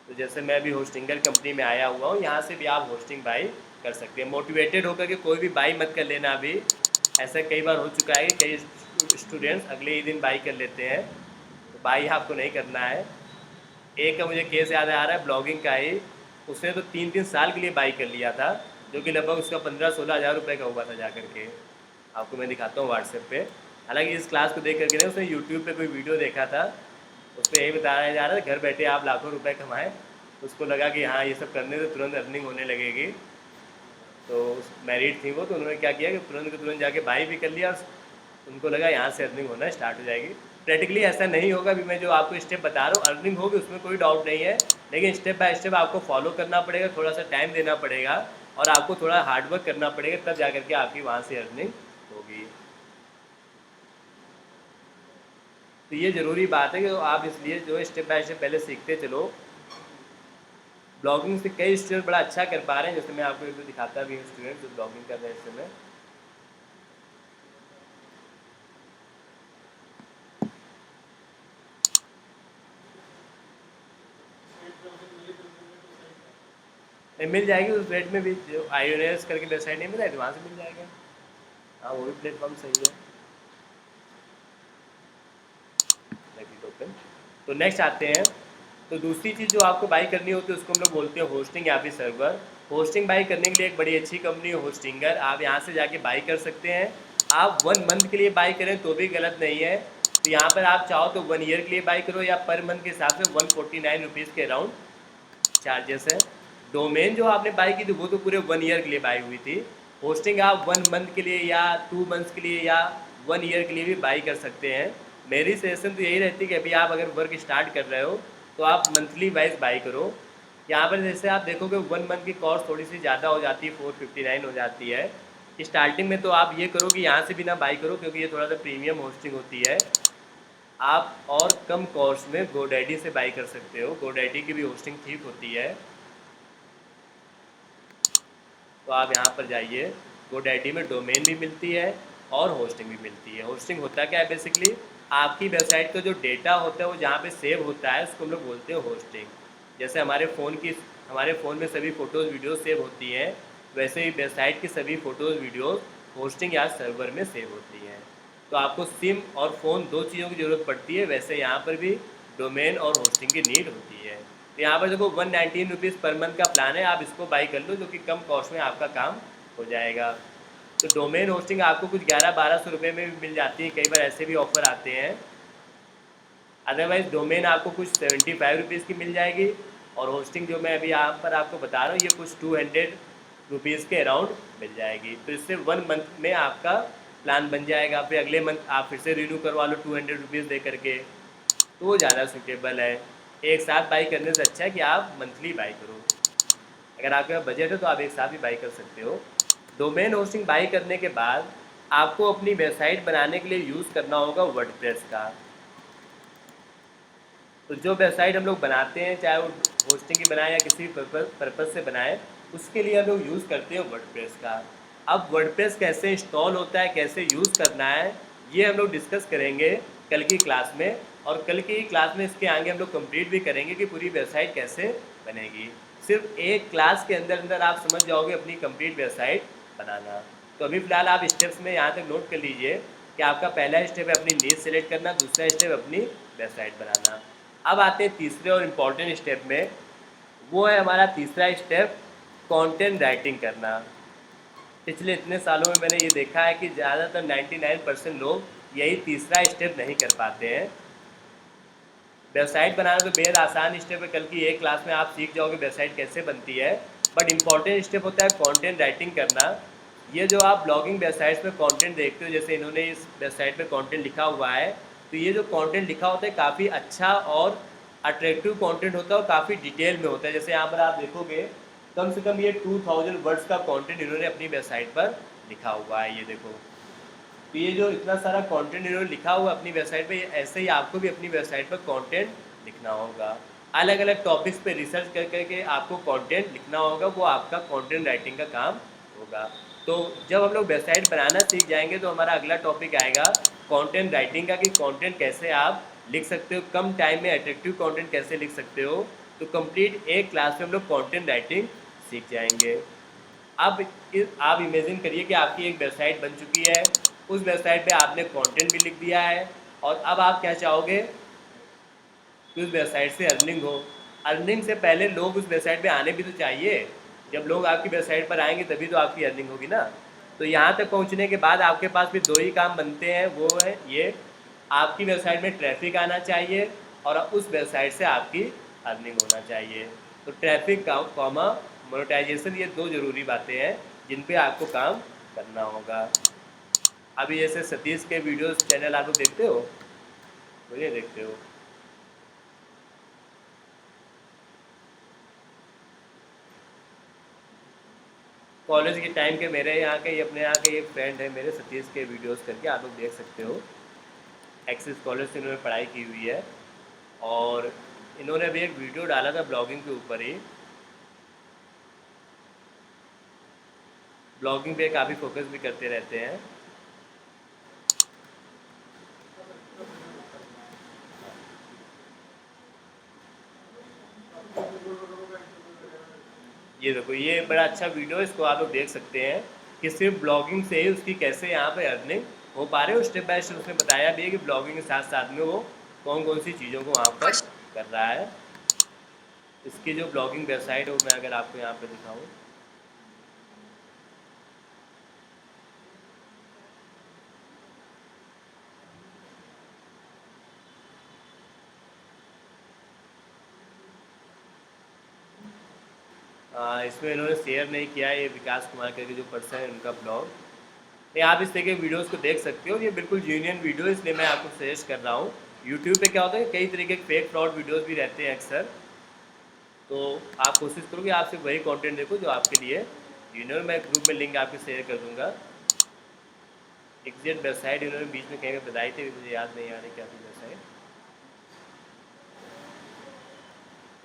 तो जैसे मैं भी होस्टिंगर कंपनी में आया हुआ हूँ, यहाँ से भी आप होस्टिंग बाई कर सकते हैं। मोटिवेटेड होकर के कोई भी बाई मत कर लेना। अभी ऐसा कई बार हो चुका है कि कई स्टूडेंट्स अगले ही दिन बाई कर लेते हैं, तो बाई आपको नहीं करना है। एक का मुझे केस याद आ रहा है ब्लॉगिंग का ही, उसने तो 3-3 साल के लिए बाई कर लिया था, जो कि लगभग उसका 15-16 हज़ार रुपये का हुआ था जा करके। आपको मैं दिखाता हूँ व्हाट्सएप पे। हालांकि इस क्लास को देख करके नहीं, उसने यूट्यूब पे कोई वीडियो देखा था, उसमें यही बताया जा रहा था घर बैठे आप लाखों रुपए कमाएं। उसको लगा कि हाँ ये सब करने से तुरंत अर्निंग होने लगेगी। तो मैरिड थी वो, तो उन्होंने क्या किया कि तुरंत के तुरंत जाके बाई भी कर लिया, और उनको लगा यहाँ से अर्निंग होना स्टार्ट हो जाएगी। प्रैक्टिकली ऐसा नहीं होगा। अभी मैं जो आपको स्टेप बता रहा हूँ, अर्निंग होगी उसमें कोई डाउट नहीं है, लेकिन स्टेप बाय स्टेप आपको फॉलो करना पड़ेगा, थोड़ा सा टाइम देना पड़ेगा, और आपको थोड़ा हार्डवर्क करना पड़ेगा, तब जा करके आपकी वहाँ से अर्निंग होगी। तो ये ज़रूरी बात है कि आप इसलिए जो स्टेप बाय स्टेप पहले सीखते चलो। ब्लॉगिंग से कई स्टूडेंट बड़ा अच्छा कर पा रहे हैं, जैसे मैं आपको एक दिखाता भी हूँ स्टूडेंट जो ब्लॉगिंग कर रहे हैं इस समय। मिल जाएगी उस रेट में भी, जो IONOS करके वेबसाइट नहीं मिला है तो वहाँ से मिल जाएगा। हाँ, वो भी प्लेटफॉर्म सही है। टोकन। तो नेक्स्ट आते हैं। तो दूसरी चीज़ जो आपको बाई करनी होती है उसको हम लोग बोलते हैं होस्टिंग या फिर सर्वर। होस्टिंग बाई करने के लिए एक बड़ी अच्छी कंपनी है होस्टिंगर, आप यहाँ से जाके बाई कर सकते हैं। आप 1 मंथ के लिए बाई करें तो भी गलत नहीं है। तो यहाँ पर आप चाहो तो 1 ईयर के लिए बाई करो, या पर मंथ के हिसाब से 149 रुपीज़ के अराउंड चार्जेस है। डोमेन जो आपने बाई की थी वो तो पूरे 1 ईयर के लिए बाई हुई थी। होस्टिंग आप 1 मंथ के लिए या 2 मंथ्स के लिए या 1 ईयर के लिए भी बाई कर सकते हैं। मेरी सजेशन तो यही रहती है कि अभी आप अगर वर्क स्टार्ट कर रहे हो तो आप मंथली वाइज बाई करो। यहाँ पर जैसे आप देखोगे 1 मंथ की कॉस्ट थोड़ी सी ज़्यादा हो जाती है, 459 हो जाती है स्टार्टिंग में। तो आप ये करो कि यहाँ से भी ना बाई करो, क्योंकि ये थोड़ा सा प्रीमियम होस्टिंग होती है। आप और कम कॉस्ट में गोडैडी से बाई कर सकते हो, गोडैडी की भी होस्टिंग ठीक होती है। तो आप यहाँ पर जाइए, गोडैडी में डोमेन भी मिलती है और होस्टिंग भी मिलती है। होस्टिंग होता क्या है बेसिकली, आपकी वेबसाइट का जो डेटा होता है वो जहाँ पे सेव होता है उसको हम लोग बोलते हैं होस्टिंग। जैसे हमारे फ़ोन में सभी फ़ोटोज़ वीडियोज़ सेव होती हैं, वैसे ही वेबसाइट की सभी फ़ोटोज़ वीडियोज़ होस्टिंग या सर्वर में सेव होती हैं। तो आपको सिम और फ़ोन दो चीज़ों की ज़रूरत पड़ती है, वैसे यहाँ पर भी डोमेन और होस्टिंग की नीड होती है। तो यहाँ पर देखो 119 रुपीज़ पर मंथ का प्लान है, आप इसको बाई कर लो जो कि कम कॉस्ट में आपका काम हो जाएगा। तो डोमेन होस्टिंग आपको कुछ 1100-1200 रुपये में भी मिल जाती है, कई बार ऐसे भी ऑफ़र आते हैं। अदरवाइज़ डोमेन आपको कुछ 75 रुपीज़ की मिल जाएगी, और होस्टिंग जो मैं अभी यहाँ पर आपको बता रहा हूँ ये कुछ 200 रुपीज़ के अराउंड मिल जाएगी। तो इससे 1 मंथ में आपका प्लान बन जाएगा, फिर अगले मंथ आप फिर से रिन्यू करवा लो 200 रुपीज़ दे करके, तो वो ज़्यादा सूटेबल है। एक साथ बाई करने से अच्छा है कि आप मंथली बाई करो। अगर आपके पास बजट है तो आप एक साथ भी बाई कर सकते हो। डोमेन होस्टिंग बाई करने के बाद आपको अपनी वेबसाइट बनाने के लिए यूज़ करना होगा वर्डप्रेस का। तो जो वेबसाइट हम लोग बनाते हैं, चाहे वो होस्टिंग की बनाए या किसी पर्पज़ से बनाए, उसके लिए हम लोग यूज़ करते हैं वर्डप्रेस का। अब वर्डप्रेस कैसे इंस्टॉल होता है, कैसे यूज़ करना है, ये हम लोग डिस्कस करेंगे कल की क्लास में। और कल की क्लास में इसके आगे हम लोग कंप्लीट भी करेंगे कि पूरी वेबसाइट कैसे बनेगी। सिर्फ एक क्लास के अंदर अंदर आप समझ जाओगे अपनी कंप्लीट वेबसाइट बनाना। तो अभी फ़िलहाल आप स्टेप्स में यहाँ तक नोट कर लीजिए कि आपका पहला स्टेप है अपनी नीश सेलेक्ट करना, दूसरा स्टेप अपनी वेबसाइट बनाना। अब आते हैं तीसरे और इम्पॉर्टेंट स्टेप में, वो है हमारा तीसरा स्टेप, कंटेंट राइटिंग करना। पिछले इतने सालों में मैंने ये देखा है कि ज़्यादातर 99% लोग यही तीसरा स्टेप नहीं कर पाते हैं। वेबसाइट बनाना तो बेहद आसान स्टेप है, कल की एक क्लास में आप सीख जाओगे वेबसाइट कैसे बनती है। बट इम्पॉर्टेंट स्टेप होता है कंटेंट राइटिंग करना। ये जो आप ब्लॉगिंग वेबसाइट्स में कंटेंट देखते हो, जैसे इन्होंने इस वेबसाइट पे कंटेंट लिखा हुआ है, तो ये जो कंटेंट लिखा होता है काफ़ी अच्छा और अट्रैक्टिव कंटेंट होता है और काफ़ी डिटेल में होता है। जैसे यहाँ पर आप देखोगे कम से कम ये 2000 वर्ड्स का कंटेंट इन्होंने अपनी वेबसाइट पर लिखा हुआ है, ये देखो। तो ये जो इतना सारा कंटेंट इन्होंने लिखा हुआ अपनी वेबसाइट पे, ऐसे ही आपको भी अपनी वेबसाइट पर कंटेंट लिखना होगा। अलग अलग टॉपिक्स पे रिसर्च कर करके आपको कंटेंट लिखना होगा, वो आपका कंटेंट राइटिंग का काम होगा। तो जब हम लोग वेबसाइट बनाना सीख जाएंगे तो हमारा अगला टॉपिक आएगा कंटेंट राइटिंग का, कि कंटेंट कैसे आप लिख सकते हो, कम टाइम में अट्रैक्टिव कंटेंट कैसे लिख सकते हो। तो कंप्लीट एक क्लास में हम लोग कंटेंट राइटिंग सीख जाएंगे। अब आप इमेजिन करिए कि आपकी एक वेबसाइट बन चुकी है, उस वेबसाइट पे आपने कंटेंट भी लिख दिया है, और अब आप क्या चाहोगे कि उस वेबसाइट से अर्निंग हो। अर्निंग से पहले लोग उस वेबसाइट पे आने भी तो चाहिए। जब लोग आपकी वेबसाइट पर आएंगे तभी तो आपकी अर्निंग होगी ना। तो यहाँ तक पहुँचने के बाद आपके पास भी दो ही काम बनते हैं, वो है ये, आपकी वेबसाइट में ट्रैफिक आना चाहिए और उस वेबसाइट से आपकी अर्निंग होना चाहिए। तो ट्रैफिक कॉमा मोनेटाइजेशन, ये दो ज़रूरी बातें हैं जिन पे आपको काम करना होगा। अभी जैसे सतीश के वीडियोस चैनल आप लोग देखते हो, मुझे देखते हो? कॉलेज के टाइम के मेरे यहाँ के, अपने यहाँ के एक फ्रेंड है मेरे, सतीश के वीडियोस करके आप लोग देख सकते हो। एक्सिस कॉलेज से इन्होंने पढ़ाई की हुई है, और इन्होंने अभी एक वीडियो डाला था ब्लॉगिंग के ऊपर ही। ब्लॉगिंग पे काफ़ी फोकस भी करते रहते हैं। ये देखो, ये बड़ा अच्छा वीडियो है, इसको आप लोग देख सकते हैं कि सिर्फ ब्लॉगिंग से ही उसकी कैसे यहाँ पे अर्निंग हो पा रहे हो। स्टेप बाय स्टेप उसने बताया भी है कि ब्लॉगिंग के साथ साथ में वो कौन कौन सी चीज़ों को वहाँ पर कर रहा है। इसकी जो ब्लॉगिंग वेबसाइट है वो मैं अगर आपको यहाँ पे दिखाऊँ, इसमें इन्होंने शेयर नहीं किया है, ये विकास कुमार करके जो पर्सन है उनका ब्लॉग। नहीं, आप इस तरह के वीडियोस को देख सकते हो, ये बिल्कुल जेन्युइन वीडियो है, इसलिए मैं आपको सजेस्ट कर रहा हूँ। यूट्यूब पे क्या होता है, कई तरीके के फेक फ्रॉड वीडियोस भी रहते हैं अक्सर। तो आप कोशिश करो कि आप सिर्फ वही कंटेंट देखो जो आपके लिए जेन्युइन। मैं ग्रुप में लिंक आपके शेयर कर दूँगा। एग्जैक्ट वेबसाइट इन्होंने बीच में कहीं बताई थी, मुझे याद नहीं आ रही क्या थी वेबसाइट।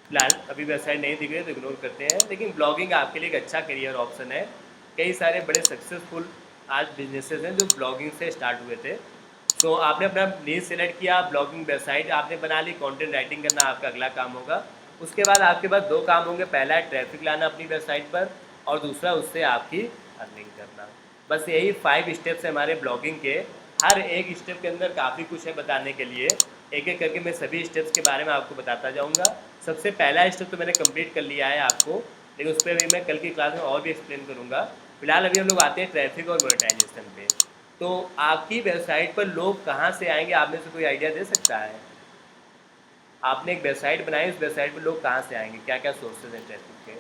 फिलहाल अभी वेबसाइट नहीं दिख रही तो इग्नोर करते हैं, लेकिन ब्लॉगिंग आपके लिए एक अच्छा करियर ऑप्शन है। कई सारे बड़े सक्सेसफुल आज बिजनेसेस हैं जो ब्लॉगिंग से स्टार्ट हुए थे। तो आपने अपना नीश सेलेक्ट किया, ब्लॉगिंग वेबसाइट आपने बना ली, कंटेंट राइटिंग करना आपका अगला काम होगा। उसके बाद आपके पास दो काम होंगे, पहला है ट्रैफिक लाना अपनी वेबसाइट पर, और दूसरा उससे आपकी अर्निंग करना। बस यही 5 स्टेप्स है हमारे ब्लॉगिंग के। हर एक स्टेप के अंदर काफ़ी कुछ है बताने के लिए। एक एक करके मैं सभी स्टेप्स के बारे में आपको बताता जाऊँगा। सबसे पहला स्टेप तो मैंने कंप्लीट कर लिया है आपको, लेकिन उस पर भी मैं कल की क्लास में और भी एक्सप्लेन करूँगा। फिलहाल अभी हम लोग आते हैं ट्रैफिक और मोनेटाइजेशन पे। तो आपकी वेबसाइट पर लोग कहाँ से आएंगे, आप में से कोई आइडिया दे सकता है? आपने एक वेबसाइट बनाई, उस वेबसाइट पर लोग कहाँ से आएंगे, क्या क्या सोर्सेज हैं ट्रैफिक के?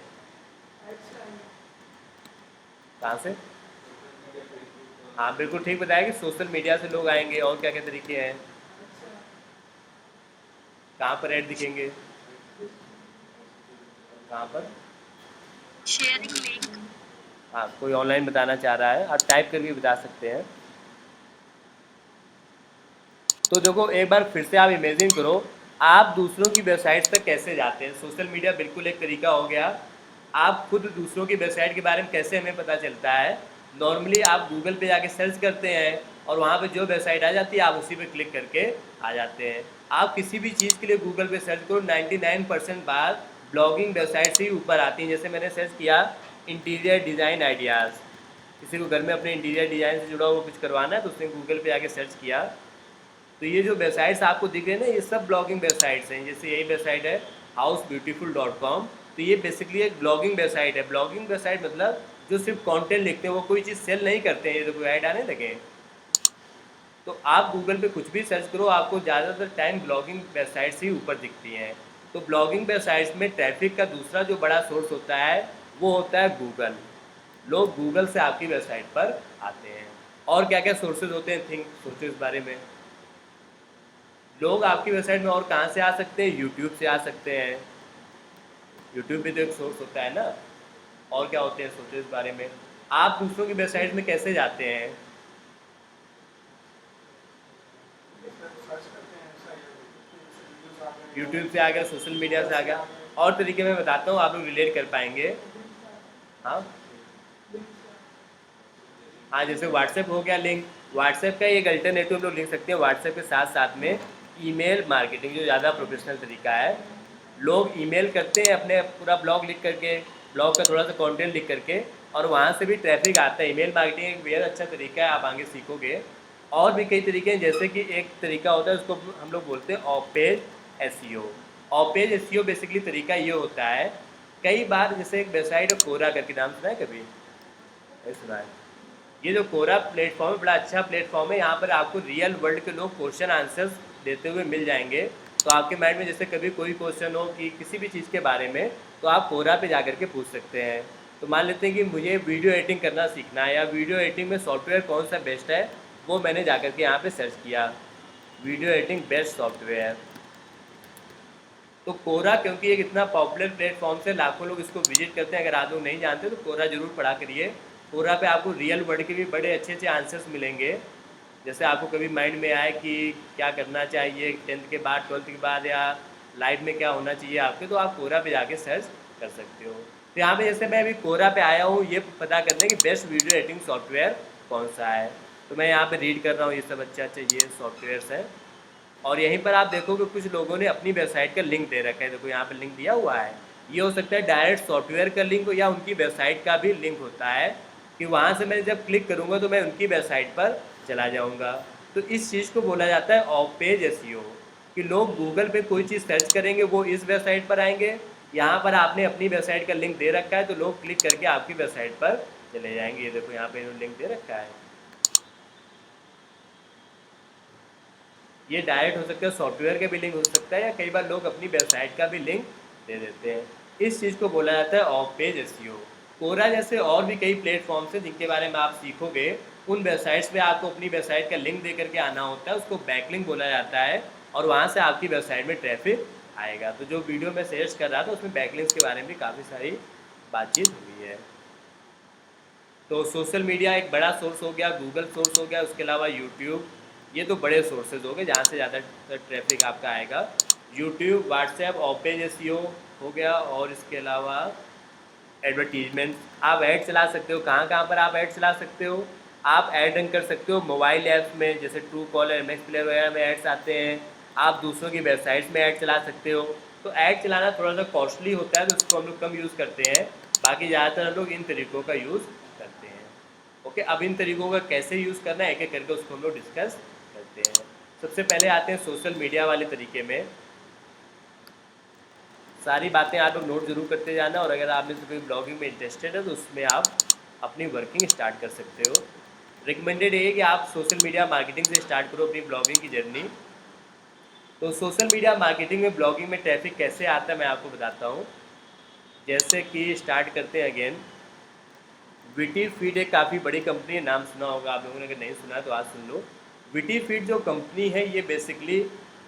कहाँ से? हाँ बिल्कुल ठीक बताया कि सोशल मीडिया से लोग आएंगे। और क्या क्या तरीके हैं? कहाँ पर ऐड दिखेंगे? कहाँ पर? Sharing link. हाँ, कोई ऑनलाइन बताना चाह रहा है, आप टाइप करके बता सकते हैं। तो देखो एक बार फिर से आप इमेजिन करो, आप दूसरों की वेबसाइट्स पर कैसे जाते हैं। सोशल मीडिया बिल्कुल एक तरीका हो गया। आप खुद दूसरों की वेबसाइट के बारे में कैसे हमें पता चलता है? नॉर्मली आप गूगल पे जाके सर्च करते हैं और वहाँ पे जो वेबसाइट आ जाती है आप उसी पे क्लिक करके आ जाते हैं। आप किसी भी चीज़ के लिए गूगल पे सर्च करो, 99% बार ब्लॉगिंग वेबसाइट से ही ऊपर आती हैं। जैसे मैंने सर्च किया इंटीरियर डिज़ाइन आइडियाज़, किसी को घर में अपने इंटीरियर डिज़ाइन से जुड़ा हुआ कुछ करवाना है तो उसने गूगल पे जाके सर्च किया। तो ये जो वेबसाइट्स आपको दिख रहे हैं ना, ये सब ब्लॉगिंग वेबसाइट्स हैं। जैसे यही वेबसाइट है housebeautiful.com, तो ये बेसिकली एक ब्लॉगिंग वेबसाइट है। ब्लॉगिंग वेबसाइट मतलब जो सिर्फ कंटेंट लिखते हैं, वो कोई चीज़ सेल नहीं करते हैं। ये तो कोई ऐड आने लगे। तो आप गूगल पे कुछ भी सर्च करो, आपको ज़्यादातर टाइम ब्लॉगिंग वेबसाइट्स ही ऊपर दिखती हैं। तो ब्लॉगिंग वेबसाइट्स में ट्रैफिक का दूसरा जो बड़ा सोर्स होता है वो होता है गूगल। लोग गूगल से आपकी वेबसाइट पर आते हैं। और क्या क्या सोर्सेज होते हैं, थिंक सोचो इस बारे में। लोग आपकी वेबसाइट में और कहाँ से आ सकते हैं? यूट्यूब से आ सकते हैं। यूट्यूब भी तो एक सोर्स होता है ना। और क्या होते हैं सोचो इस बारे में। आप दूसरों की वेबसाइट में कैसे जाते हैं? यूट्यूब से आ गया, सोशल मीडिया से आ गया। और तरीके मैं बताता हूँ, आप लोग रिलेट कर पाएंगे। हाँ हाँ, जैसे व्हाट्सएप हो गया लिंक। व्हाट्सएप का एक अल्टरनेटिव हम लोग लिख सकते हैं व्हाट्सएप के साथ साथ में ईमेल मार्केटिंग, जो ज़्यादा प्रोफेशनल तरीका है। लोग ईमेल करते हैं अपने पूरा ब्लॉग लिख करके, ब्लॉग का थोड़ा सा कंटेंट लिख करके, और वहाँ से भी ट्रैफिक आता है। ईमेल मार्केटिंग एक बेहद अच्छा तरीका है, आप आगे सीखोगे। और भी कई तरीके हैं, जैसे कि एक तरीका होता है उसको हम लोग बोलते हैं of page SEO. Of page SEO basically तरीका ये होता है, कई बार जैसे एक वेबसाइट है कोरा करके, नाम सुना है कभी? नहीं सुना है। ये जो कोरा प्लेटफॉर्म है बड़ा अच्छा प्लेटफॉर्म है। यहाँ पर आपको रियल वर्ल्ड के लोग क्वेश्चन आंसर्स देते हुए मिल जाएंगे। तो आपके माइंड में जैसे कभी कोई क्वेश्चन हो कि किसी भी चीज़ के बारे में, तो आप कोरा पे जा करके पूछ सकते हैं। तो मान लेते हैं कि मुझे वीडियो एडिटिंग करना सीखना है, या वीडियो एडिटिंग में सॉफ्टवेयर कौन सा बेस्ट है, वो मैंने जा करके यहाँ पर सर्च किया, वीडियो एडिटिंग बेस्ट सॉफ्टवेयर। तो कोरा क्योंकि एक इतना पॉपुलर प्लेटफॉर्म से लाखों लोग इसको विजिट करते हैं। अगर आप लोग नहीं जानते तो कोरा जरूर पढ़ा करिए। कोरा पे आपको रियल वर्ल्ड के भी बड़े अच्छे अच्छे आंसर्स मिलेंगे। जैसे आपको कभी माइंड में आए कि क्या करना चाहिए 10th के बाद, 12th के बाद, या लाइफ में क्या होना चाहिए आपके, तो आप कोरा पे जाके सर्च कर सकते हो। तो यहाँ पे जैसे मैं अभी कोरा पे आया हूँ ये पता करने कि बेस्ट वीडियो एडिटिंग सॉफ्टवेयर कौन सा है। तो मैं यहाँ पे रीड कर रहा हूँ, ये सब अच्छे अच्छे ये सॉफ्टवेयर्स हैं। और यहीं पर आप देखोगे कुछ लोगों ने अपनी वेबसाइट का लिंक दे रखा है। देखो यहाँ पर लिंक दिया हुआ है। ये हो सकता है डायरेक्ट सॉफ्टवेयर का लिंक हो, या उनकी वेबसाइट का भी लिंक होता है कि वहाँ से मैं जब क्लिक करूँगा तो मैं उनकी वेबसाइट पर चला जाऊँगा। तो इस चीज़ को बोला जाता है ऑफ पेज एसईओ, कि लोग गूगल पे कोई चीज़ सर्च करेंगे वो इस वेबसाइट पर आएंगे। यहाँ पर आपने अपनी वेबसाइट का लिंक दे रखा है तो लोग क्लिक करके आपकी वेबसाइट पर चले जाएंगे। ये देखो यहाँ पे इन्होंने लिंक दे रखा है। ये डायरेक्ट हो सकता है, सॉफ्टवेयर का भी लिंक हो सकता है, या कई बार लोग अपनी वेबसाइट का भी लिंक दे देते हैं। इस चीज़ को बोला जाता है ऑफ पेज एसईओ। कोरा जैसे और भी कई प्लेटफॉर्म्स हैं जिनके बारे में आप सीखोगे। उन वेबसाइट्स पे आपको अपनी वेबसाइट का लिंक दे करके आना होता है, उसको बैकलिंक बोला जाता है, और वहाँ से आपकी वेबसाइट में ट्रैफिक आएगा। तो जो वीडियो मैं शेयर कर रहा था उसमें बैकलिंक्स के बारे में काफ़ी सारी बातचीत हुई है। तो सोशल मीडिया एक बड़ा सोर्स हो गया, गूगल सोर्स हो गया, उसके अलावा यूट्यूब, ये तो बड़े सोर्सेज हो गए जहाँ से ज़्यादा ट्रैफिक आपका आएगा। यूट्यूब, व्हाट्सएप, ओपन एसईओ हो गया, और इसके अलावा एडवर्टीजमेंट, आप ऐड चला सकते हो। कहाँ कहाँ पर आप ऐड चला सकते हो? आप ऐड रन कर सकते हो मोबाइल ऐप्स में, जैसे ट्रू कॉलर, एमएक्स प्लेयर वगैरह में ऐड्स आते हैं। आप दूसरों की वेबसाइट्स में ऐड चला सकते हो। तो ऐड चलाना थोड़ा सा कॉस्टली होता है, तो उसको हम लोग कम यूज़ करते हैं। बाकी ज़्यादातर हम लोग इन तरीक़ों का यूज़ करते हैं। ओके, अब इन तरीकों का कैसे यूज़ करना है एक एक करके उसको हम लोग डिस्कस करते हैं। सबसे पहले आते हैं सोशल मीडिया वाले तरीके में। सारी बातें आप लोग नोट जरूर करते जाना, और अगर आप में से कोई ब्लॉगिंग में इंटरेस्टेड है तो उसमें आप अपनी वर्किंग स्टार्ट कर सकते हो। रिकमेंडेड है कि आप सोशल मीडिया मार्केटिंग से स्टार्ट करो अपनी ब्लॉगिंग की जर्नी। तो सोशल मीडिया मार्केटिंग में ब्लॉगिंग में ट्रैफिक कैसे आता है मैं आपको बताता हूँ। जैसे कि स्टार्ट करते हैं अगेन। विटी फीड एक काफ़ी बड़ी कंपनी है, नाम सुना होगा आप लोगों ने, अगर नहीं सुना तो आज सुन लो। विटी फीड जो कंपनी है ये बेसिकली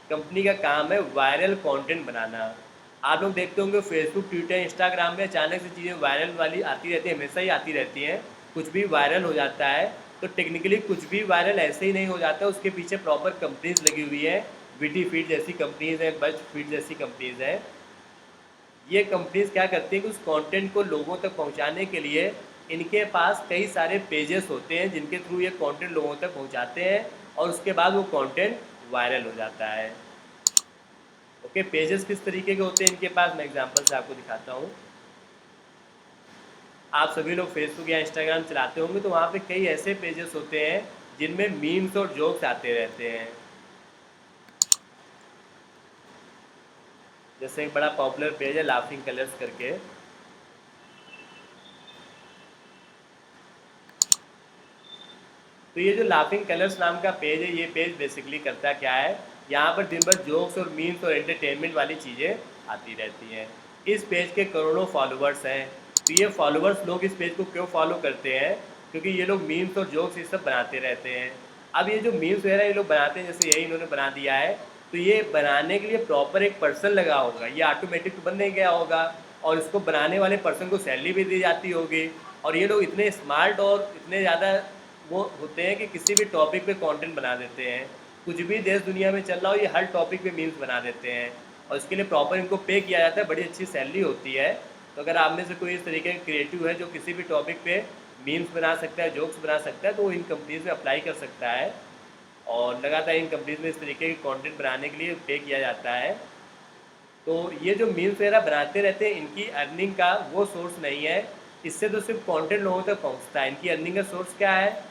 कंपनी का काम है वायरल कंटेंट बनाना। आप लोग देखते होंगे फेसबुक, ट्विटर, इंस्टाग्राम में अचानक से चीज़ें वायरल वाली आती रहती हैं, हमेशा ही आती रहती हैं। कुछ भी वायरल हो जाता है, तो टेक्निकली कुछ भी वायरल ऐसे ही नहीं हो जाता, उसके पीछे प्रॉपर कंपनीज लगी हुई है। विटी फीड जैसी कंपनीज हैं, बज फीड जैसी कंपनीज हैं। ये कंपनीज क्या करती हैं कि उस कंटेंट को लोगों तक पहुंचाने के लिए इनके पास कई सारे पेजेस होते हैं जिनके थ्रू ये कंटेंट लोगों तक पहुंचाते हैं, और उसके बाद वो कंटेंट वायरल हो जाता है। ओके, पेजेस किस तरीके के होते हैं इनके पास, मैं एग्जांपल से आपको दिखाता हूँ। आप सभी लोग फेसबुक या इंस्टाग्राम चलाते होंगे तो वहाँ पे कई ऐसे पेजेस होते हैं जिनमें मीम्स और जोक्स आते रहते हैं। जैसे एक बड़ा पॉपुलर पेज है लाफिंग कलर्स करके। तो ये जो लाफिंग कलर्स नाम का पेज है, ये पेज बेसिकली करता क्या है, यहाँ पर दिन भर जोक्स और मीम्स और एंटरटेनमेंट वाली चीज़ें आती रहती हैं। इस पेज के करोड़ों फॉलोअर्स हैं। तो ये फॉलोअर्स लोग इस पेज को क्यों फॉलो करते हैं, क्योंकि ये लोग मीम्स और जोक्स ये सब बनाते रहते हैं। अब ये जो मीम्स वगैरह ये लोग बनाते हैं, जैसे यही इन्होंने बना दिया है, तो ये बनाने के लिए प्रॉपर एक पर्सन लगा होगा, ये ऑटोमेटिक तो बन नहीं गया होगा, और इसको बनाने वाले पर्सन को सैलरी भी दी जाती होगी। और ये लोग इतने स्मार्ट और इतने ज़्यादा वो होते हैं कि किसी भी टॉपिक पे कंटेंट बना देते हैं। कुछ भी देश दुनिया में चल रहा हो, ये हर टॉपिक पे मीम्स बना देते हैं, और इसके लिए प्रॉपर इनको पे किया जाता है, बड़ी अच्छी सैलरी होती है। तो अगर आप में से कोई इस तरीके का क्रिएटिव है जो किसी भी टॉपिक पे मीम्स बना सकता है, जोक्स बना सकता है, तो वो इन कंपनीज में अप्लाई कर सकता है, और लगातार इन कंपनीज में इस तरीके के कंटेंट बनाने के लिए पे किया जाता है। तो ये जो मीम्स वगैरह बनाते रहते हैं, इनकी अर्निंग का वो सोर्स नहीं है, इससे तो सिर्फ कंटेंट लोगों तक पहुंचता है। इनकी अर्निंग का सोर्स क्या है,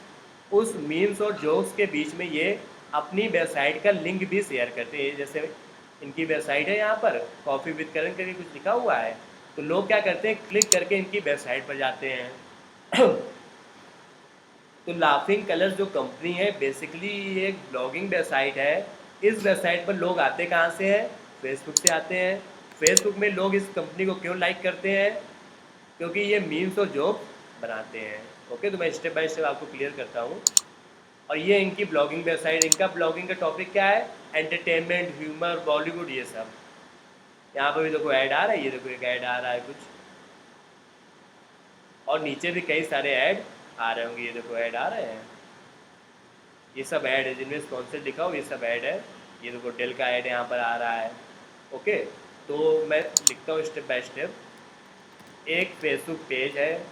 उस मीम्स और जोक्स के बीच में ये अपनी वेबसाइट का लिंक भी शेयर करते हैं। जैसे इनकी वेबसाइट है, यहाँ पर कॉफ़ी विद करण करके कुछ लिखा हुआ है, तो लोग क्या करते हैं, क्लिक करके इनकी वेबसाइट पर जाते हैं। तो लाफिंग कलर्स जो कंपनी है बेसिकली ये एक ब्लॉगिंग वेबसाइट है। इस वेबसाइट पर लोग आते कहाँ से हैं, फेसबुक से आते हैं। फेसबुक में लोग इस कंपनी को क्यों लाइक करते हैं, क्योंकि ये मीम्स और जोक बनाते हैं। ओके, तो मैं स्टेप बाय स्टेप आपको क्लियर करता हूँ। और ये इनकी ब्लॉगिंग वेबसाइट, इनका ब्लॉगिंग का टॉपिक क्या है, एंटरटेनमेंट, ह्यूमर, बॉलीवुड, ये सब। यहाँ पर भी देखो ऐड आ रहा है, ये देखो एक ऐड आ रहा है कुछ, और नीचे भी कई सारे ऐड आ रहे होंगे, ये देखो ऐड आ रहे हैं। ये सब ऐड है जिनमें स्पॉन्सर लिखा हो, ये सब ऐड है। ये देखो डेल का ऐड यहाँ पर आ रहा है। ओके, तो मैं लिखता हूँ स्टेप बाय स्टेप। एक फेसबुक पेज है,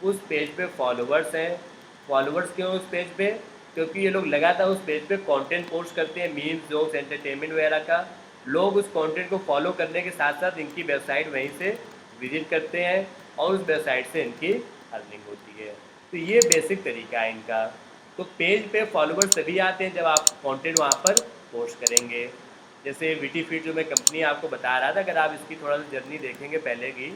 उस पेज पे फॉलोअर्स हैं। फॉलोअर्स क्यों उस पेज पे, क्योंकि ये लोग लगातार उस पेज पे कंटेंट पोस्ट करते हैं, मीम्स, जोक्स, एंटरटेनमेंट वगैरह का। लोग उस कंटेंट को फॉलो करने के साथ साथ इनकी वेबसाइट वहीं से विजिट करते हैं, और उस वेबसाइट से इनकी अर्निंग होती है। तो ये बेसिक तरीका है इनका। तो पेज पे फॉलोअर्स तभी आते हैं जब आप कंटेंट वहाँ पर पोस्ट करेंगे। जैसे विटी फीड जो मैं कंपनी आपको बता रहा था, अगर आप इसकी थोड़ा सा जर्नी देखेंगे पहले की,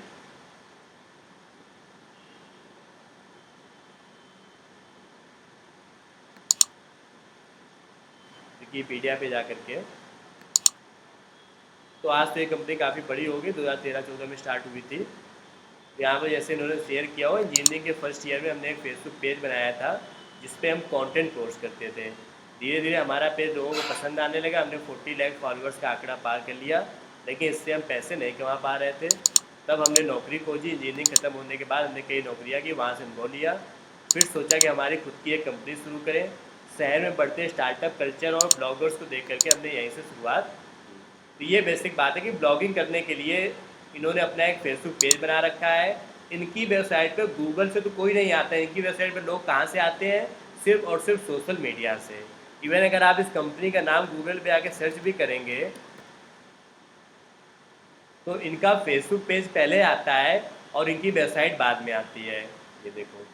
विकीपीडिया पे जा करके, तो आज तो ये कंपनी काफ़ी बड़ी होगी, 2013-14 में स्टार्ट हुई थी। यहाँ पर जैसे इन्होंने शेयर किया हो, इंजीनियरिंग के फर्स्ट ईयर में हमने एक फेसबुक पेज बनाया था जिस पे हम कंटेंट पोस्ट करते थे। धीरे धीरे हमारा पेज लोगों को पसंद आने लगा, हमने 40 लाख फॉलोअर्स का आंकड़ा पार कर लिया, लेकिन इससे हम पैसे नहीं कमा पा रहे थे। तब हमने नौकरी खोजी, इंजीनियरिंग खत्म होने के बाद हमने कई नौकरियाँ की, वहाँ से अनुभव लिया। फिर सोचा कि हमारी खुद की एक कंपनी शुरू करें। शहर में बढ़ते स्टार्टअप कल्चर और ब्लॉगर्स को देख करके हमने यहीं से शुरुआत। तो ये बेसिक बात है कि ब्लॉगिंग करने के लिए इन्होंने अपना एक फेसबुक पेज बना रखा है। इनकी वेबसाइट पे गूगल से तो कोई नहीं आता है, इनकी वेबसाइट पे लोग कहाँ से आते हैं, सिर्फ और सिर्फ सोशल मीडिया से। इवन अगर आप इस कंपनी का नाम गूगल पे आके सर्च भी करेंगे तो इनका फेसबुक पेज पहले आता है और इनकी वेबसाइट बाद में आती है। ये देखो,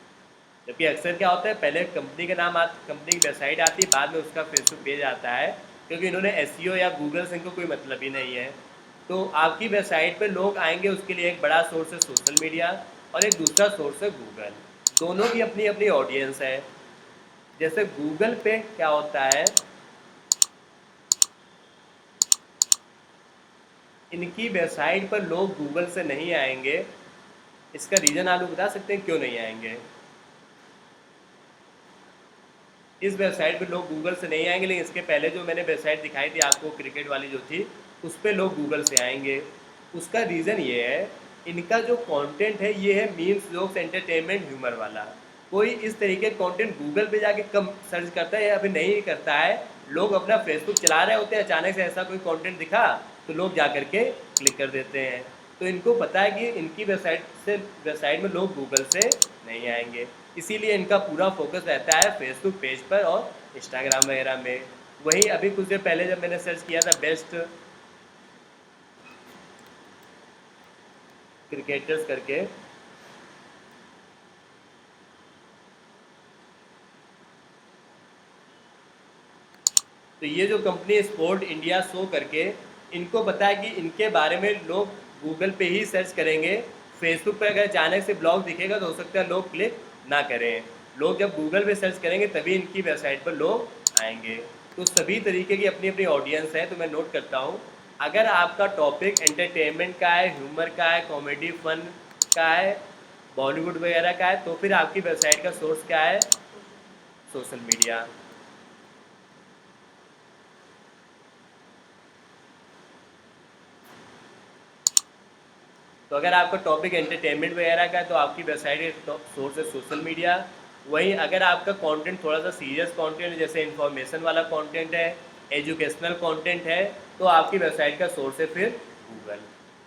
जबकि अक्सर क्या होता है, पहले कंपनी का नाम कंपनी की वेबसाइट आती है, बाद में उसका फेसबुक पेज आता है, क्योंकि इन्होंने एसईओ या गूगल से इनको कोई मतलब ही नहीं है। तो आपकी वेबसाइट पे लोग आएंगे, उसके लिए एक बड़ा सोर्स है सोशल मीडिया और एक दूसरा सोर्स है गूगल। दोनों की अपनी अपनी ऑडियंस है। जैसे गूगल पे क्या होता है, इनकी वेबसाइट पर लोग गूगल से नहीं आएंगे। इसका रीज़न आप लोग बता सकते हैं क्यों नहीं आएंगे? इस वेबसाइट पे लोग गूगल से नहीं आएंगे, लेकिन इसके पहले जो मैंने वेबसाइट दिखाई थी आपको, क्रिकेट वाली जो थी, उस पर लोग गूगल से आएंगे। उसका रीज़न ये है, इनका जो कंटेंट है ये है मीम्स, जोक्स, एंटरटेनमेंट, ह्यूमर वाला। कोई इस तरीके का कंटेंट गूगल पे जाके कम सर्च करता है या फिर नहीं करता है। लोग अपना फेसबुक चला रहे होते हैं, अचानक से ऐसा कोई कंटेंट दिखा तो लोग जा करके क्लिक कर देते हैं। तो इनको पता है कि इनकी वेबसाइट में लोग गूगल से नहीं आएंगे, इसीलिए इनका पूरा फोकस रहता है फेसबुक पेज पर और इंस्टाग्राम वगैरह में। वहीं अभी कुछ देर पहले जब मैंने सर्च किया था बेस्ट क्रिकेटर्स करके, तो ये जो कंपनी स्पोर्ट इंडिया शो करके, इनको पता है कि इनके बारे में लोग गूगल पे ही सर्च करेंगे। फेसबुक पर अगर अचानक से ब्लॉग दिखेगा तो हो सकता है लोग क्लिक ना करें। लोग जब गूगल पे सर्च करेंगे तभी इनकी वेबसाइट पर लोग आएंगे। तो सभी तरीके की अपनी अपनी ऑडियंस है। तो मैं नोट करता हूँ, अगर आपका टॉपिक एंटरटेनमेंट का है, ह्यूमर का है, कॉमेडी फन का है, बॉलीवुड वगैरह का है, तो फिर आपकी वेबसाइट का सोर्स क्या है? Social media. तो अगर आपका टॉपिक एंटरटेनमेंट वगैरह का है तो आपकी वेबसाइट का सोर्स है सोशल मीडिया। वहीं अगर आपका कंटेंट थोड़ा सा सीरियस कंटेंट है, जैसे इन्फॉर्मेशन वाला कंटेंट है, एजुकेशनल कंटेंट है, तो आपकी वेबसाइट का सोर्स है फिर गूगल।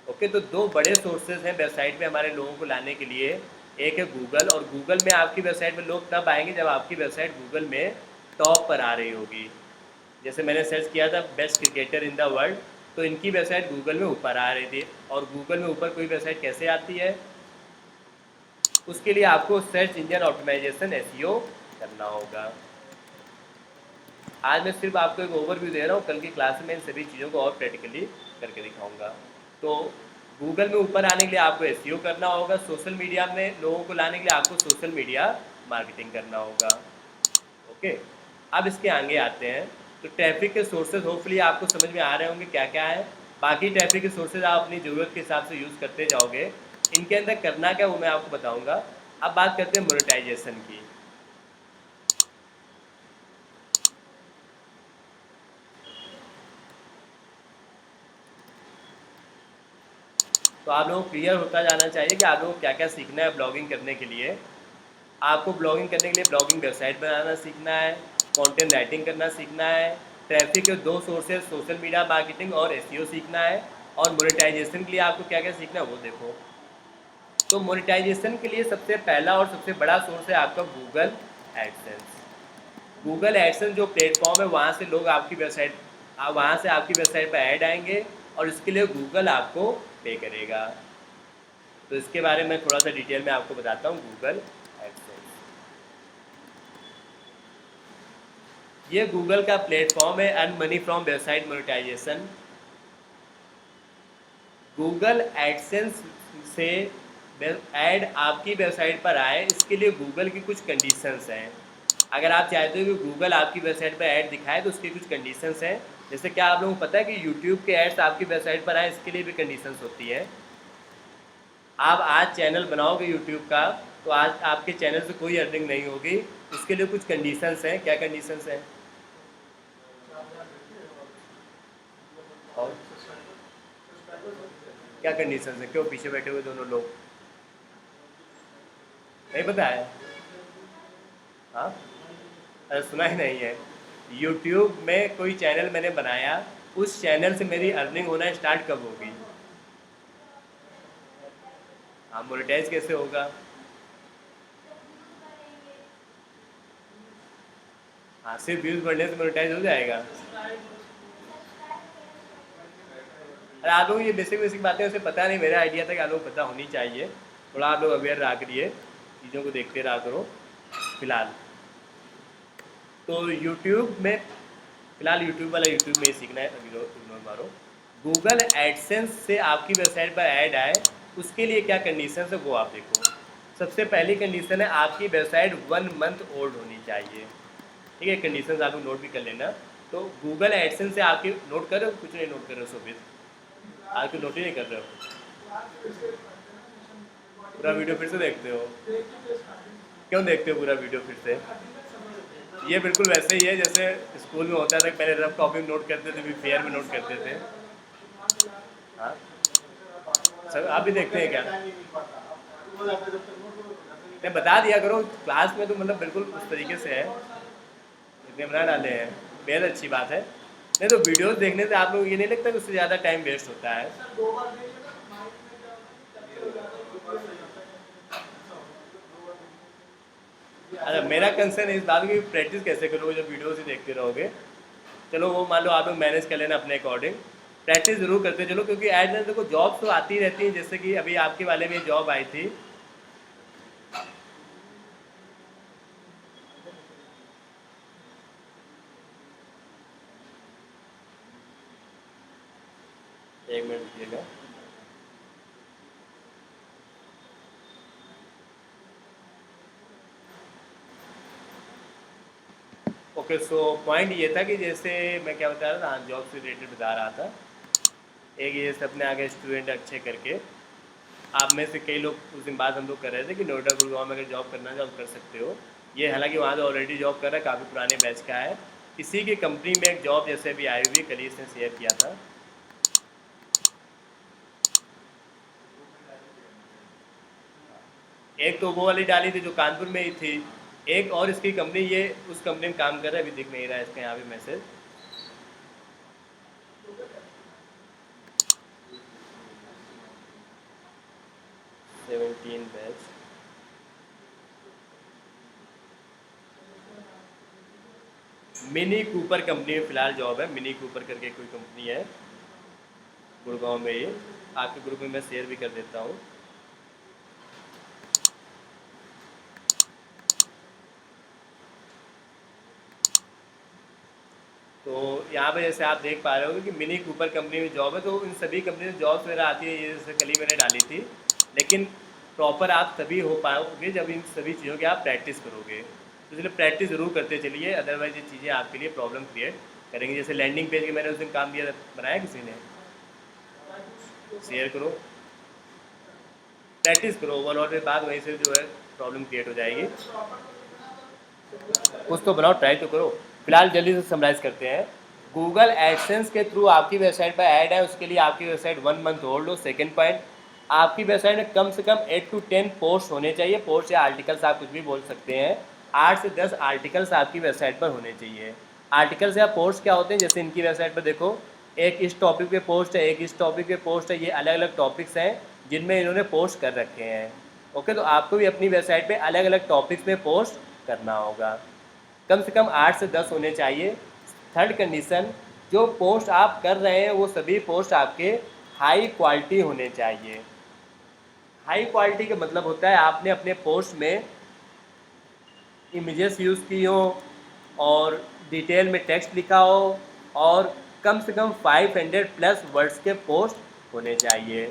ओके, तो दो बड़े सोर्सेज हैं वेबसाइट पे हमारे लोगों को लाने के लिए। एक है गूगल, और गूगल में आपकी वेबसाइट पे लोग तब आएंगे जब आपकी वेबसाइट गूगल में टॉप पर आ रही होगी। जैसे मैंने सर्च किया था best cricketer in the world, तो इनकी वेबसाइट गूगल में ऊपर आ रही थी। और गूगल में ऊपर कोई वेबसाइट कैसे आती है? उसके लिए आपको सर्च इंजन ऑप्टिमाइजेशन एसईओ करना होगा। आज मैं सिर्फ आपको एक ओवरव्यू दे रहा हूँ, कल की क्लास में इन सभी चीज़ों को और प्रैक्टिकली करके दिखाऊंगा। तो गूगल में ऊपर आने के लिए आपको एसईओ करना होगा, सोशल मीडिया में लोगों को लाने के लिए आपको सोशल मीडिया मार्केटिंग करना होगा। ओके, अब इसके आगे आते हैं। तो ट्रैफिक के सोर्सेज होपफुली आपको समझ में आ रहे होंगे क्या क्या है। बाकी ट्रैफिक के सोर्सेज आप अपनी ज़रूरत के हिसाब से यूज़ करते जाओगे। इनके अंदर करना क्या वो मैं आपको बताऊंगा। अब बात करते हैं मोनेटाइजेशन की। तो आप लोगों को क्लियर होता जाना चाहिए कि आप लोगों को क्या क्या सीखना है ब्लॉगिंग करने के लिए। आपको ब्लॉगिंग करने के लिए ब्लॉगिंग वेबसाइट बनाना सीखना है, कंटेंट राइटिंग करना सीखना है, ट्रैफिक के दो सोर्सेज सोशल मीडिया मार्केटिंग और एसईओ सीखना है, और मोनेटाइजेशन के लिए आपको क्या क्या सीखना है वो देखो। तो मोनेटाइजेशन के लिए सबसे पहला और सबसे बड़ा सोर्स है आपका गूगल एडसेंस। गूगल एडसेंस जो प्लेटफॉर्म है, वहाँ से लोग आपकी वेबसाइट, वहाँ से आपकी वेबसाइट पर ऐड आएंगे और इसके लिए गूगल आपको पे करेगा। तो इसके बारे में थोड़ा सा डिटेल में आपको बताता हूँ। गूगल एडसेंस ये गूगल का प्लेटफॉर्म है, earn money from website monetisation. Google AdSense से ऐड आपकी वेबसाइट पर आए, इसके लिए गूगल की कुछ कंडीशंस हैं। अगर आप चाहते हो कि गूगल आपकी वेबसाइट पर ऐड दिखाए तो उसकी कुछ कंडीशंस हैं। जैसे क्या आप लोगों को पता है कि यूट्यूब के एड्स आपकी वेबसाइट पर आए, इसके लिए भी कंडीशंस होती है। आप आज चैनल बनाओगे यूट्यूब का, तो आज आपके चैनल से कोई अर्निंग नहीं होगी। उसके लिए कुछ कंडीशंस हैं। क्या कंडीशंस हैं? और क्या कंडीशंस हैं? क्यों पीछे बैठे हुए दोनों लोग? नहीं पता है? हाँ, अरे सुना ही नहीं है। यूट्यूब में कोई चैनल मैंने बनाया, उस चैनल से मेरी अर्निंग होना स्टार्ट कब होगी? हाँ, मोनेटाइज कैसे होगा? हाँ, सिर्फ व्यूज़ बढ़ने से मोनेटाइज हो जाएगा? अरे आप लोगों को ये बेसिक बेसिक बातें उसे पता नहीं, मेरा आइडिया था कि आप लोगों को पता होनी चाहिए। थोड़ा आप लोग अवेयर रहा करिए, चीज़ों को देखते रहा करो। फ़िलहाल तो यूट्यूब में फ़िलहाल यूट्यूब में ही सीखना है, इग्नोर मारो। गूगल एडसेंस से आपकी वेबसाइट पर ऐड आए, उसके लिए क्या कंडीशन है वो आप देखो। सबसे पहली कंडीशन है आपकी वेबसाइट 1 मंथ ओल्ड होनी चाहिए। ठीक है, कंडीशन आप नोट भी कर लेना। तो गूगल एडसेंस से आपकी नोट कर रहे हो, कुछ नहीं नोट कर रहे हो शोभित, आज कुछ नोट ही नहीं कर रहे हो। पूरा वीडियो फिर से देखते हो? क्यों देखते हो पूरा वीडियो फिर से? ये बिल्कुल वैसे ही है जैसे स्कूल में होता था, पहले रफ कॉपी में नोट करते थे, फिर फेयर में नोट करते थे। हाँ सर, आप भी देखते हैं क्या? नहीं, बता दिया करो क्लास में, तो मतलब बिल्कुल उस तरीके से है, इतने बना डाले हैं, बेहद अच्छी बात है। नहीं तो वीडियोस देखने से आप लोग ये नहीं लगता कि उससे ज़्यादा टाइम वेस्ट होता है? अच्छा, मेरा कंसर्न इस बात की प्रैक्टिस कैसे करोगे जब वीडियोस ही देखते रहोगे। चलो वो मान लो आप लोग मैनेज कर लेना अपने अकॉर्डिंग, प्रैक्टिस ज़रूर करते चलो, क्योंकि एज एन देखो जॉब तो आती रहती है, जैसे कि अभी आपके वाले में जॉब आई थी। एक मिनट दीजिएगा। ओके, सो पॉइंट ये था कि जैसे मैं क्या बता रहा था, जॉब से रिलेटेड बता रहा था। एक ये से अपने आगे स्टूडेंट अच्छे करके, आप में से कई लोग उस दिन बाद हम लोग कर रहे थे कि नोएडा गुड़गांव में अगर जॉब करना जॉब कर सकते हो। ये हालांकि वहाँ तो ऑलरेडी जॉब कर रहा है, काफ़ी पुराने बैच का है। इसी की कंपनी में एक जॉब जैसे भी आई हुई, कल ही इसने शेयर किया था। एक तो वो वाली डाली थी जो कानपुर में ही थी, एक और इसकी कंपनी, ये उस कंपनी में काम कर रहा है, अभी दिख नहीं रहा है इसका यहाँ पे message. Batch mini Cooper company में फ़िलहाल जॉब है, मिनी कूपर करके कोई कंपनी है गुड़गांव में। ये आपके ग्रुप में मैं शेयर भी कर देता हूँ। तो यहाँ पे जैसे आप देख पा रहे हो कि मिनी कूपर कंपनी में जॉब है, तो इन सभी कंपनी में जॉब्स वगैरह आती है, ये जैसे कल ही मैंने डाली थी। लेकिन प्रॉपर आप तभी हो पाओगे जब इन सभी चीज़ों की आप प्रैक्टिस करोगे, तो इसलिए प्रैक्टिस ज़रूर करते चलिए, अदरवाइज ये चीज़ें आपके लिए प्रॉब्लम क्रिएट करेंगी। जैसे लैंडिंग पेज के मैंने उस दिन काम दिया था, बनाया किसी ने? शेयर करो, प्रैक्टिस करो, ओवरऑल में बात वहीं से जो है प्रॉब्लम क्रिएट हो जाएगी। कुछ तो बनाओ, ट्राई तो करो। फिलहाल जल्दी से समराइज करते हैं। गूगल एडसेंस के थ्रू आपकी वेबसाइट पर ऐड है, उसके लिए आपकी वेबसाइट 1 मंथ होल्ड हो। सेकेंड पॉइंट, आपकी वेबसाइट में कम से कम 8 to 10 पोस्ट होने चाहिए। पोस्ट या आर्टिकल्स आप कुछ भी बोल सकते हैं। 8 से 10 आर्टिकल्स आपकी वेबसाइट पर होने चाहिए। आर्टिकल्स या पोस्ट क्या होते हैं, जैसे इनकी वेबसाइट पर देखो, एक इस टॉपिक पे पोस्ट है, एक इस टॉपिक पे पोस्ट है, ये अलग अलग टॉपिक्स हैं जिनमें इन्होंने पोस्ट कर रखे हैं। ओके, तो आपको भी अपनी वेबसाइट पे अलग अलग टॉपिक्स में पोस्ट करना होगा। कम से कम 8 से 10 होने चाहिए। थर्ड कंडीशन, जो पोस्ट आप कर रहे हैं वो सभी पोस्ट आपके हाई क्वालिटी होने चाहिए। हाई क्वालिटी का मतलब होता है आपने अपने पोस्ट में इमेजेस यूज़ की हो और डिटेल में टेक्स्ट लिखा हो और कम से कम 500 प्लस वर्ड्स के पोस्ट होने चाहिए।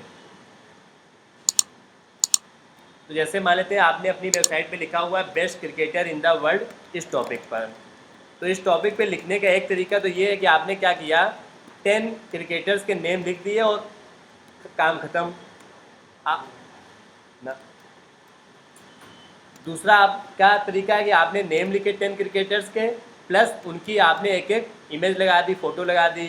तो जैसे मान लेते हैं आपने अपनी वेबसाइट पे लिखा हुआ है best cricketer in the world इस टॉपिक पर, तो इस टॉपिक पे लिखने का एक तरीका तो ये है कि आपने क्या किया, 10 क्रिकेटर्स के नेम लिख दिए और काम ख़त्म। ना, दूसरा आपका तरीका है कि आपने नेम लिखे 10 क्रिकेटर्स के, प्लस उनकी आपने एक एक इमेज लगा दी, फ़ोटो लगा दी।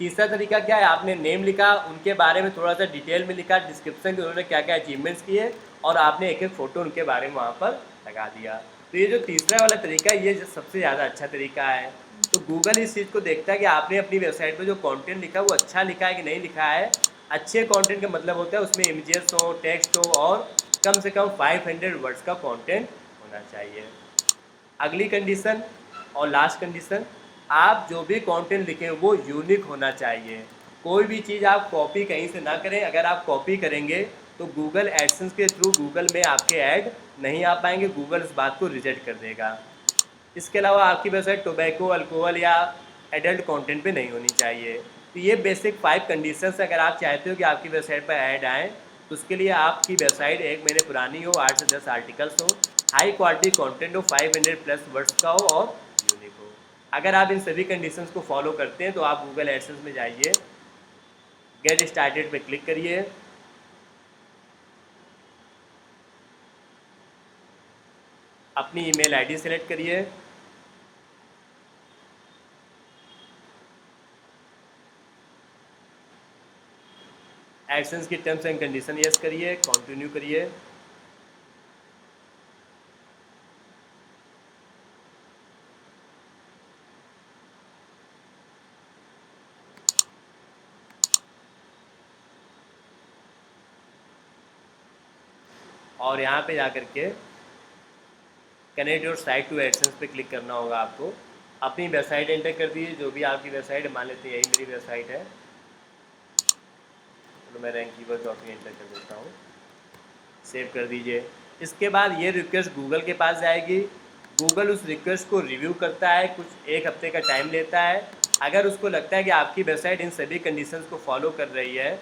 तीसरा तरीका क्या है, आपने नेम लिखा, उनके बारे में थोड़ा सा डिटेल में लिखा, डिस्क्रिप्शन कि उन्होंने क्या क्या अचीवमेंट्स किए, और आपने एक एक फ़ोटो उनके बारे में वहाँ पर लगा दिया। तो ये जो तीसरा वाला तरीका है, ये सबसे ज़्यादा अच्छा तरीका है। तो गूगल इस चीज़ को देखता है कि आपने अपनी वेबसाइट पर जो कंटेंट लिखा वो अच्छा लिखा है कि नहीं लिखा है। अच्छे कंटेंट का मतलब होता है उसमें इमेजेस हो, टेक्स्ट हो और कम से कम 500 वर्ड्स का कंटेंट होना चाहिए। अगली कंडीशन और लास्ट कंडीशन, आप जो भी कंटेंट लिखें वो यूनिक होना चाहिए। कोई भी चीज़ आप कॉपी कहीं से ना करें। अगर आप कॉपी करेंगे तो गूगल एडसेंस के थ्रू गूगल में आपके ऐड नहीं आ पाएंगे, गूगल इस बात को रिजेक्ट कर देगा। इसके अलावा आपकी वेबसाइट टोबैको, अल्कोहल या एडल्ट कंटेंट पे नहीं होनी चाहिए। तो ये बेसिक 5 कंडीशंस अगर आप चाहते हो कि आपकी वेबसाइट पर ऐड आएँ, तो उसके लिए आपकी वेबसाइट 1 महीने पुरानी हो, 8 से 10 आर्टिकल्स हो, हाई क्वालिटी कंटेंट हो, 500 प्लस वर्ड्स का हो और यूनिक हो। अगर आप इन सभी कंडीशंस को फॉलो करते हैं तो आप गूगल एडसेंस में जाइए, गेट स्टार्टेड पे क्लिक करिए, अपनी ईमेल आईडी सेलेक्ट करिए, एडसेंस की टर्म्स एंड कंडीशन यस करिए, कंटिन्यू करिए। और यहाँ पे जाकर के connect your site to AdSense पे क्लिक करना होगा आपको। अपनी वेबसाइट एंटर कर दीजिए, जो भी आपकी वेबसाइट है, मान लेते हैं यही मेरी वेबसाइट है, तो मैं rankiverb.me एंटर कर देता हूँ, सेव कर दीजिए। इसके बाद ये रिक्वेस्ट गूगल के पास जाएगी, गूगल उस रिक्वेस्ट को रिव्यू करता है, कुछ 1 हफ्ते का टाइम लेता है। अगर उसको लगता है कि आपकी वेबसाइट इन सभी कंडीशंस को फॉलो कर रही है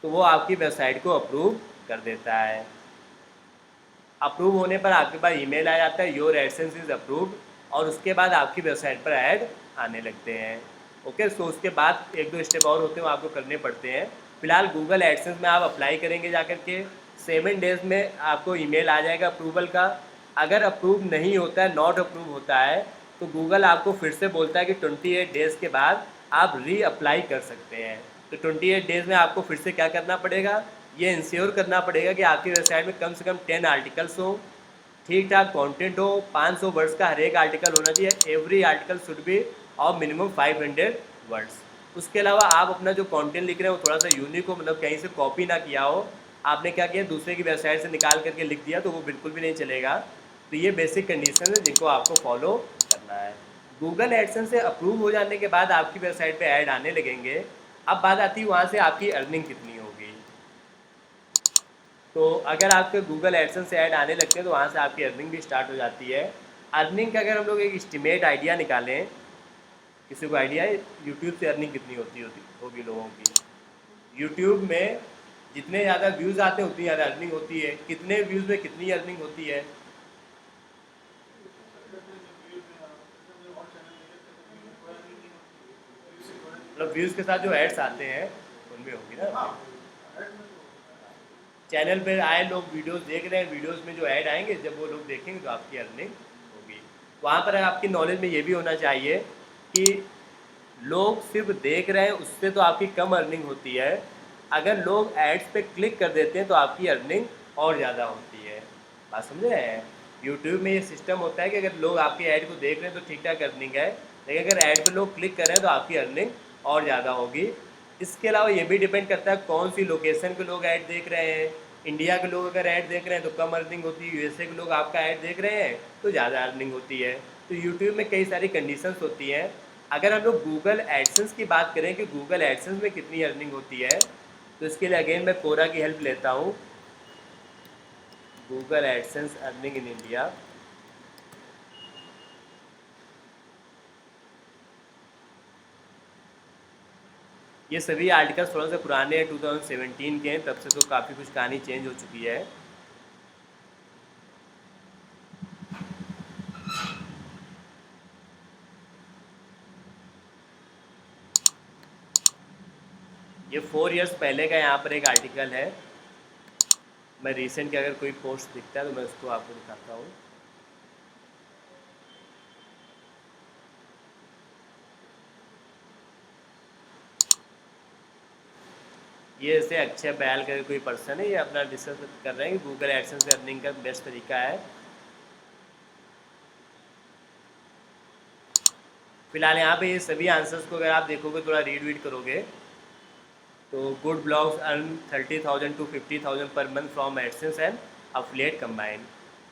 तो वो आपकी वेबसाइट को अप्रूव कर देता है। अप्रूव होने पर आपके पास ईमेल आ जाता है, योर एडसेंस इज़ अप्रूव्ड, और उसके बाद आपकी वेबसाइट पर ऐड आने लगते हैं। ओके, सो उसके बाद 1-2 स्टेप और होते हैं, वो आपको करने पड़ते हैं। फिलहाल गूगल एडसेंस में आप अप्लाई करेंगे जाकर के, 7 डेज़ में आपको ईमेल आ जाएगा अप्रूवल का। अगर अप्रूव नहीं होता है, नॉट अप्रूव होता है, तो गूगल आपको फिर से बोलता है कि 28 डेज़ के बाद आप रीअप्लाई कर सकते हैं। तो 28 डेज़ में आपको फिर से क्या करना पड़ेगा, ये इंश्योर करना पड़ेगा कि आपकी वेबसाइट में कम से कम 10 आर्टिकल्स हो, ठीक ठाक कंटेंट हो, 500 वर्ड्स का हर एक आर्टिकल होना चाहिए, every article should be of minimum 500 words. उसके अलावा आप अपना जो कंटेंट लिख रहे हैं वो थोड़ा सा यूनिक हो, मतलब कहीं से कॉपी ना किया हो, आपने क्या किया दूसरे की वेबसाइट से निकाल करके लिख दिया, तो वो बिल्कुल भी नहीं चलेगा। तो ये बेसिक कंडीशन है जिनको आपको फॉलो करना है। गूगल एडसेंस से अप्रूव हो जाने के बाद आपकी वेबसाइट पे ऐड आने लगेंगे। अब बात आती है वहाँ से आपकी अर्निंग कितनी होगी। तो अगर आपके गूगल एडसेंस से ऐड आने लगते हैं तो वहाँ से आपकी अर्निंग भी स्टार्ट हो जाती है। अर्निंग का अगर हम लोग एक इस्टीमेट आइडिया निकालें, किसी को आइडिया है यूट्यूब से अर्निंग कितनी होगी लोगों की। यूट्यूब में जितने ज़्यादा व्यूज़ आते हैं उतनी ज़्यादा अर्निंग होती है। कितने व्यूज़ में कितनी अर्निंग होती है? मतलब व्यूज़ के साथ जो एड्स आते हैं उनमें होगी ना। चैनल पे आए लोग वीडियोस देख रहे हैं, वीडियोस में जो ऐड आएंगे जब वो लोग देखेंगे तो आपकी अर्निंग होगी। वहाँ पर आपकी नॉलेज में ये भी होना चाहिए कि लोग सिर्फ देख रहे हैं उससे तो आपकी कम अर्निंग होती है, अगर लोग एड्स पे क्लिक कर देते हैं तो आपकी अर्निंग और ज़्यादा होती है। बात समझ रहे हैं? यूट्यूब में ये सिस्टम होता है कि अगर लोग आपकी ऐड को देख रहे हैं तो ठीक ठाक अर्निंग है, लेकिन अगर ऐड पे लोग क्लिक कर रहे हैं तो आपकी अर्निंग और ज़्यादा होगी। इसके अलावा ये भी डिपेंड करता है कौन सी लोकेशन के लोग ऐड देख रहे हैं। इंडिया के लोग अगर ऐड देख रहे हैं तो कम अर्निंग होती है, यूएसए के लोग आपका ऐड देख रहे हैं तो ज़्यादा अर्निंग होती है। तो यूट्यूब में कई सारी कंडीशंस होती हैं। अगर हम लोग गूगल एडसेंस की बात करें कि गूगल एडसेंस में कितनी अर्निंग होती है, तो इसके लिए अगेन मैं कोरा की हेल्प लेता हूँ। Google AdSense earning in India, ये सभी आर्टिकल्स थोड़ा सा पुराने हैं, 2017 के हैं, तब से तो काफ़ी कुछ कहानी चेंज हो चुकी है। ये 4 इयर्स पहले का यहाँ पर एक आर्टिकल है। मैं रिसेंट के अगर कोई पोस्ट दिखता है तो मैं उसको आपको दिखाता हूँ। ये ऐसे अक्षय बैल का कोई पर्सन है, ये अपना डिस्कस कर रहे हैं कि गूगल एडसेंस से अर्निंग का बेस्ट तरीका है। फिलहाल यहाँ पे ये सभी आंसर्स को अगर आप देखोगे, थोड़ा रीड करोगे, तो good blogs earn 30,000 to 50,000 per month from AdSense and affiliate combine.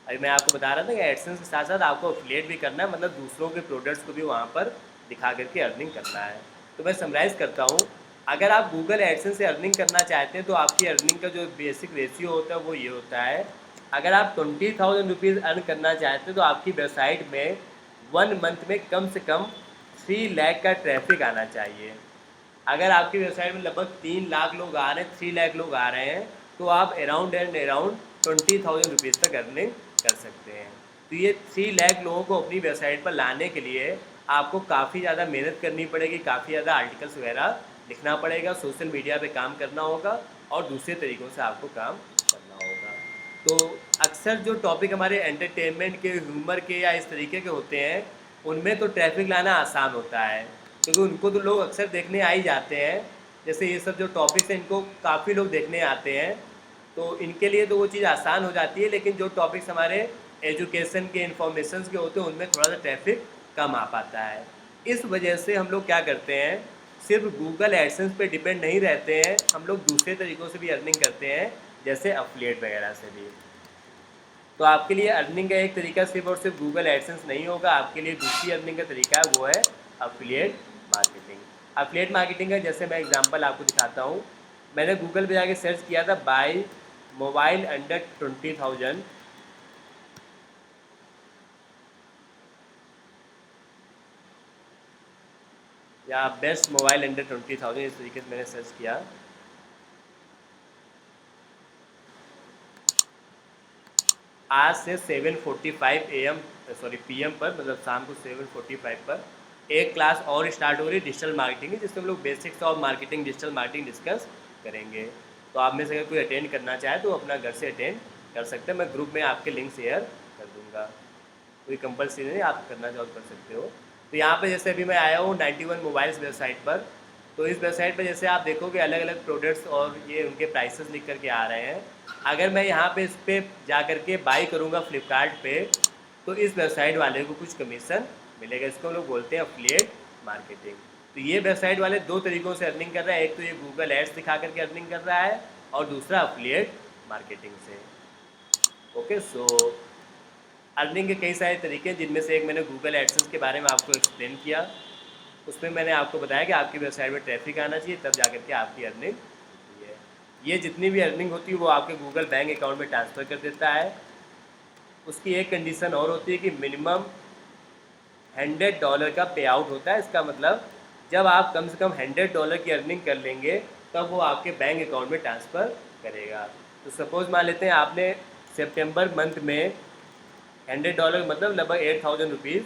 अभी मैं आपको बता रहा था कि एडसेंस के साथ साथ आपको अफिलिएट भी करना है, मतलब दूसरों के प्रोडक्ट्स को भी वहाँ पर दिखा करके अर्निंग करना है। तो मैं समराइज़ करता हूँ अगर आप गूगल एडसेंस से अर्निंग करना चाहते हैं तो आपकी अर्निंग का जो बेसिक रेशियो होता है वो ये होता है। अगर आप 20,000 रुपीज़ अर्न करना चाहते हैं तो आपकी वेबसाइट में 1 मंथ में कम से कम 3 लाख का ट्रैफिक आना चाहिए। अगर आपकी वेबसाइट में लगभग 3 लाख लोग आ रहे हैं, 3 लाख लोग आ रहे हैं, तो आप अराउंड एंड अराउंड 20,000 रुपीज़ तक अर्निंग कर सकते हैं। तो ये 3 लाख लोगों को अपनी वेबसाइट पर लाने के लिए आपको काफ़ी ज़्यादा मेहनत करनी पड़ेगी, काफ़ी ज़्यादा आर्टिकल्स वगैरह लिखना पड़ेगा, सोशल मीडिया पे काम करना होगा और दूसरे तरीक़ों से आपको काम करना होगा। तो अक्सर जो टॉपिक हमारे एंटरटेनमेंट के, ह्यूमर के या इस तरीके के होते हैं, उनमें तो ट्रैफिक लाना आसान होता है, क्योंकि उनको तो लोग अक्सर देखने आ ही जाते हैं। जैसे ये सब जो टॉपिक्स हैं इनको काफ़ी लोग देखने आते हैं, तो इनके लिए तो वो चीज़ आसान हो जाती है। लेकिन जो टॉपिक्स हमारे एजुकेशन के, इन्फॉर्मेशन के होते हैं, उनमें थोड़ा सा ट्रैफिक कम आ पाता है। इस वजह से हम लोग क्या करते हैं, सिर्फ गूगल एडसेंस पे डिपेंड नहीं रहते हैं, हम लोग दूसरे तरीक़ों से भी अर्निंग करते हैं, जैसे अफिलिएट वगैरह से भी। तो आपके लिए अर्निंग का एक तरीका सिर्फ और सिर्फ गूगल एडसेंस नहीं होगा, आपके लिए दूसरी अर्निंग का तरीका है, वो है अफिलिएट मार्केटिंग। अफिलिएट मार्केटिंग का जैसे मैं एग्जांपल आपको दिखाता हूँ। मैंने गूगल पे जाके सर्च किया था बाय मोबाइल अंडर 20,000, या बेस्ट मोबाइल अंडर 20,000, इस तरीके से मैंने सर्च किया। आज से 7:45 AM, सॉरी PM पर, मतलब शाम को 7:45 पर एक क्लास और स्टार्ट हो रही है डिजिटल मार्केटिंग की, जिसमें हम लोग basics of marketing, digital marketing discuss करेंगे। तो आप में से अगर कोई अटेंड करना चाहे तो अपना घर से अटेंड कर सकते हैं, मैं ग्रुप में आपके लिंक शेयर कर दूँगा। कोई कंपलसरी नहीं, आप करना चाहो तो कर सकते हो। तो यहाँ पे जैसे अभी मैं आया हूँ 91 मोबाइल्स वेबसाइट पर। तो इस वेबसाइट पर जैसे आप देखोगे अलग अलग प्रोडक्ट्स और ये उनके प्राइसेस लिख करके आ रहे हैं। अगर मैं यहाँ पे इस पर जा करके बाई करूँगा फ्लिपकार्ट पे, तो इस वेबसाइट वाले को कुछ कमीशन मिलेगा। इसको हम लोग बोलते हैं अफिलिएट मार्केटिंग। तो ये वेबसाइट वाले दो तरीक़ों से अर्निंग कर रहे हैं, एक तो ये गूगल एड्स दिखा करके अर्निंग कर रहा है और दूसरा अफिलिएट मार्केटिंग से। ओके, सो अर्निंग के कई सारे तरीके हैं, जिनमें से एक मैंने गूगल एडसेंस के बारे में आपको एक्सप्लेन किया। उसमें मैंने आपको बताया कि आपकी वेबसाइट में ट्रैफिक आना चाहिए, तब जा करके आपकी अर्निंग होती है। ये जितनी भी अर्निंग होती है वो आपके गूगल बैंक अकाउंट में ट्रांसफ़र कर देता है। उसकी एक कंडीशन और होती है कि मिनिमम $100 का पे आउट होता है। इसका मतलब जब आप कम से कम $100 की अर्निंग कर लेंगे तब वो आपके बैंक अकाउंट में ट्रांसफ़र करेगा। तो सपोज़ मान लेते हैं आपने सितंबर मंथ में $100 मतलब लगभग 8,000 रुपीज़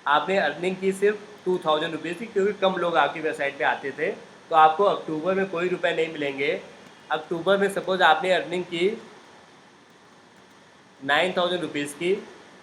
आपने अर्निंग की, सिर्फ 2,000 रुपीज़ की, क्योंकि कम लोग आपकी वेबसाइट पे आते थे। तो आपको अक्टूबर में कोई रुपए नहीं मिलेंगे। अक्टूबर में सपोज़ आपने अर्निंग की 9,000 रुपीज़ की,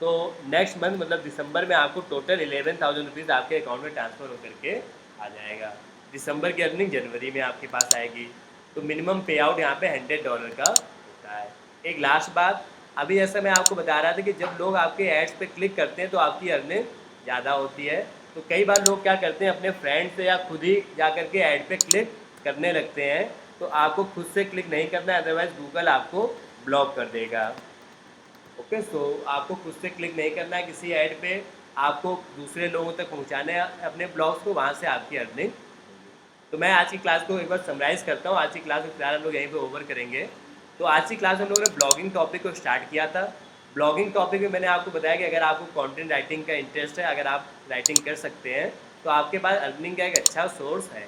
तो नेक्स्ट मंथ मतलब दिसंबर में आपको टोटल 11,000 रुपीज़ आपके अकाउंट में ट्रांसफ़र होकर के आ जाएगा। दिसंबर की अर्निंग जनवरी में आपके पास आएगी। तो मिनिमम पे आउट यहाँ पे $100 का होता है। एक लास्ट बात, अभी जैसा मैं आपको बता रहा था कि जब लोग आपके एड्स पे क्लिक करते हैं तो आपकी अर्निंग ज़्यादा होती है। तो कई बार लोग क्या करते हैं, अपने फ्रेंड से या खुद ही जा कर के ऐड पे क्लिक करने लगते हैं। तो आपको खुद से क्लिक नहीं करना है, अदरवाइज़ गूगल आपको ब्लॉक कर देगा। ओके, सो आपको खुद से क्लिक नहीं करना है किसी ऐड पे, आपको दूसरे लोगों तक पहुंचाने हैं अपने ब्लॉग्स को, वहाँ से आपकी अर्निंग होगी। तो मैं आज की क्लास को एक बार समराइज़ करता हूँ। आज की क्लास को फिलहाल हम लोग यहीं पे ओवर करेंगे। तो आज की क्लास में हम लोगों ने ब्लॉगिंग टॉपिक को स्टार्ट किया था। ब्लॉगिंग टॉपिक में मैंने आपको बताया कि अगर आपको कंटेंट राइटिंग का इंटरेस्ट है, अगर आप राइटिंग कर सकते हैं, तो आपके पास अर्निंग का एक अच्छा सोर्स है।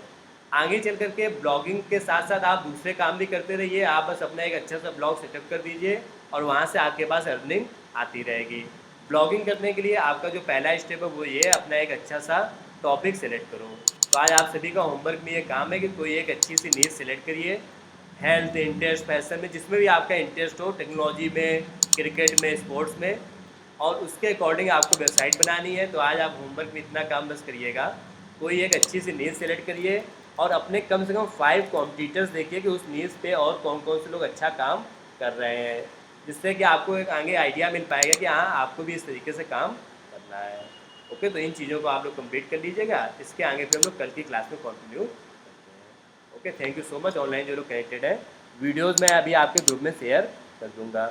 आगे चल कर के ब्लॉगिंग के साथ साथ आप दूसरे काम भी करते रहिए। आप बस अपना एक अच्छा सा ब्लॉग सेटअप कर दीजिए और वहाँ से आपके पास अर्निंग आती रहेगी। ब्लॉगिंग करने के लिए आपका जो पहला स्टेप है वो ये है, अपना एक अच्छा सा टॉपिक सेलेक्ट करो। तो आज आप सभी का होमवर्क में ये काम है कि कोई एक अच्छी सी नीश सेलेक्ट करिए, हेल्थ, इंटरेस्ट, फैशन में, जिसमें भी आपका इंटरेस्ट हो, टेक्नोलॉजी में, क्रिकेट में, स्पोर्ट्स में, और उसके अकॉर्डिंग आपको वेबसाइट बनानी है। तो आज आप होमवर्क में इतना काम बस करिएगा, कोई एक अच्छी सी नीश सेलेक्ट करिए और अपने कम से कम 5 कॉम्पिटिटर्स देखिए कि उस नीश पे और कौन कौन से लोग अच्छा काम कर रहे हैं, जिससे कि आपको एक आगे आइडिया मिल पाएगा कि हाँ आपको भी इस तरीके से काम करना है। ओके, तो इन चीज़ों को आप लोग कंप्लीट कर लीजिएगा। इसके आगे फिर हम लोग कल की क्लास में कंटिन्यू करते हैं। Okay, thank you so much. Online जो लोग कनेक्टेड है, वीडियोज़ मैं अभी आपके ग्रुप में शेयर कर दूँगा।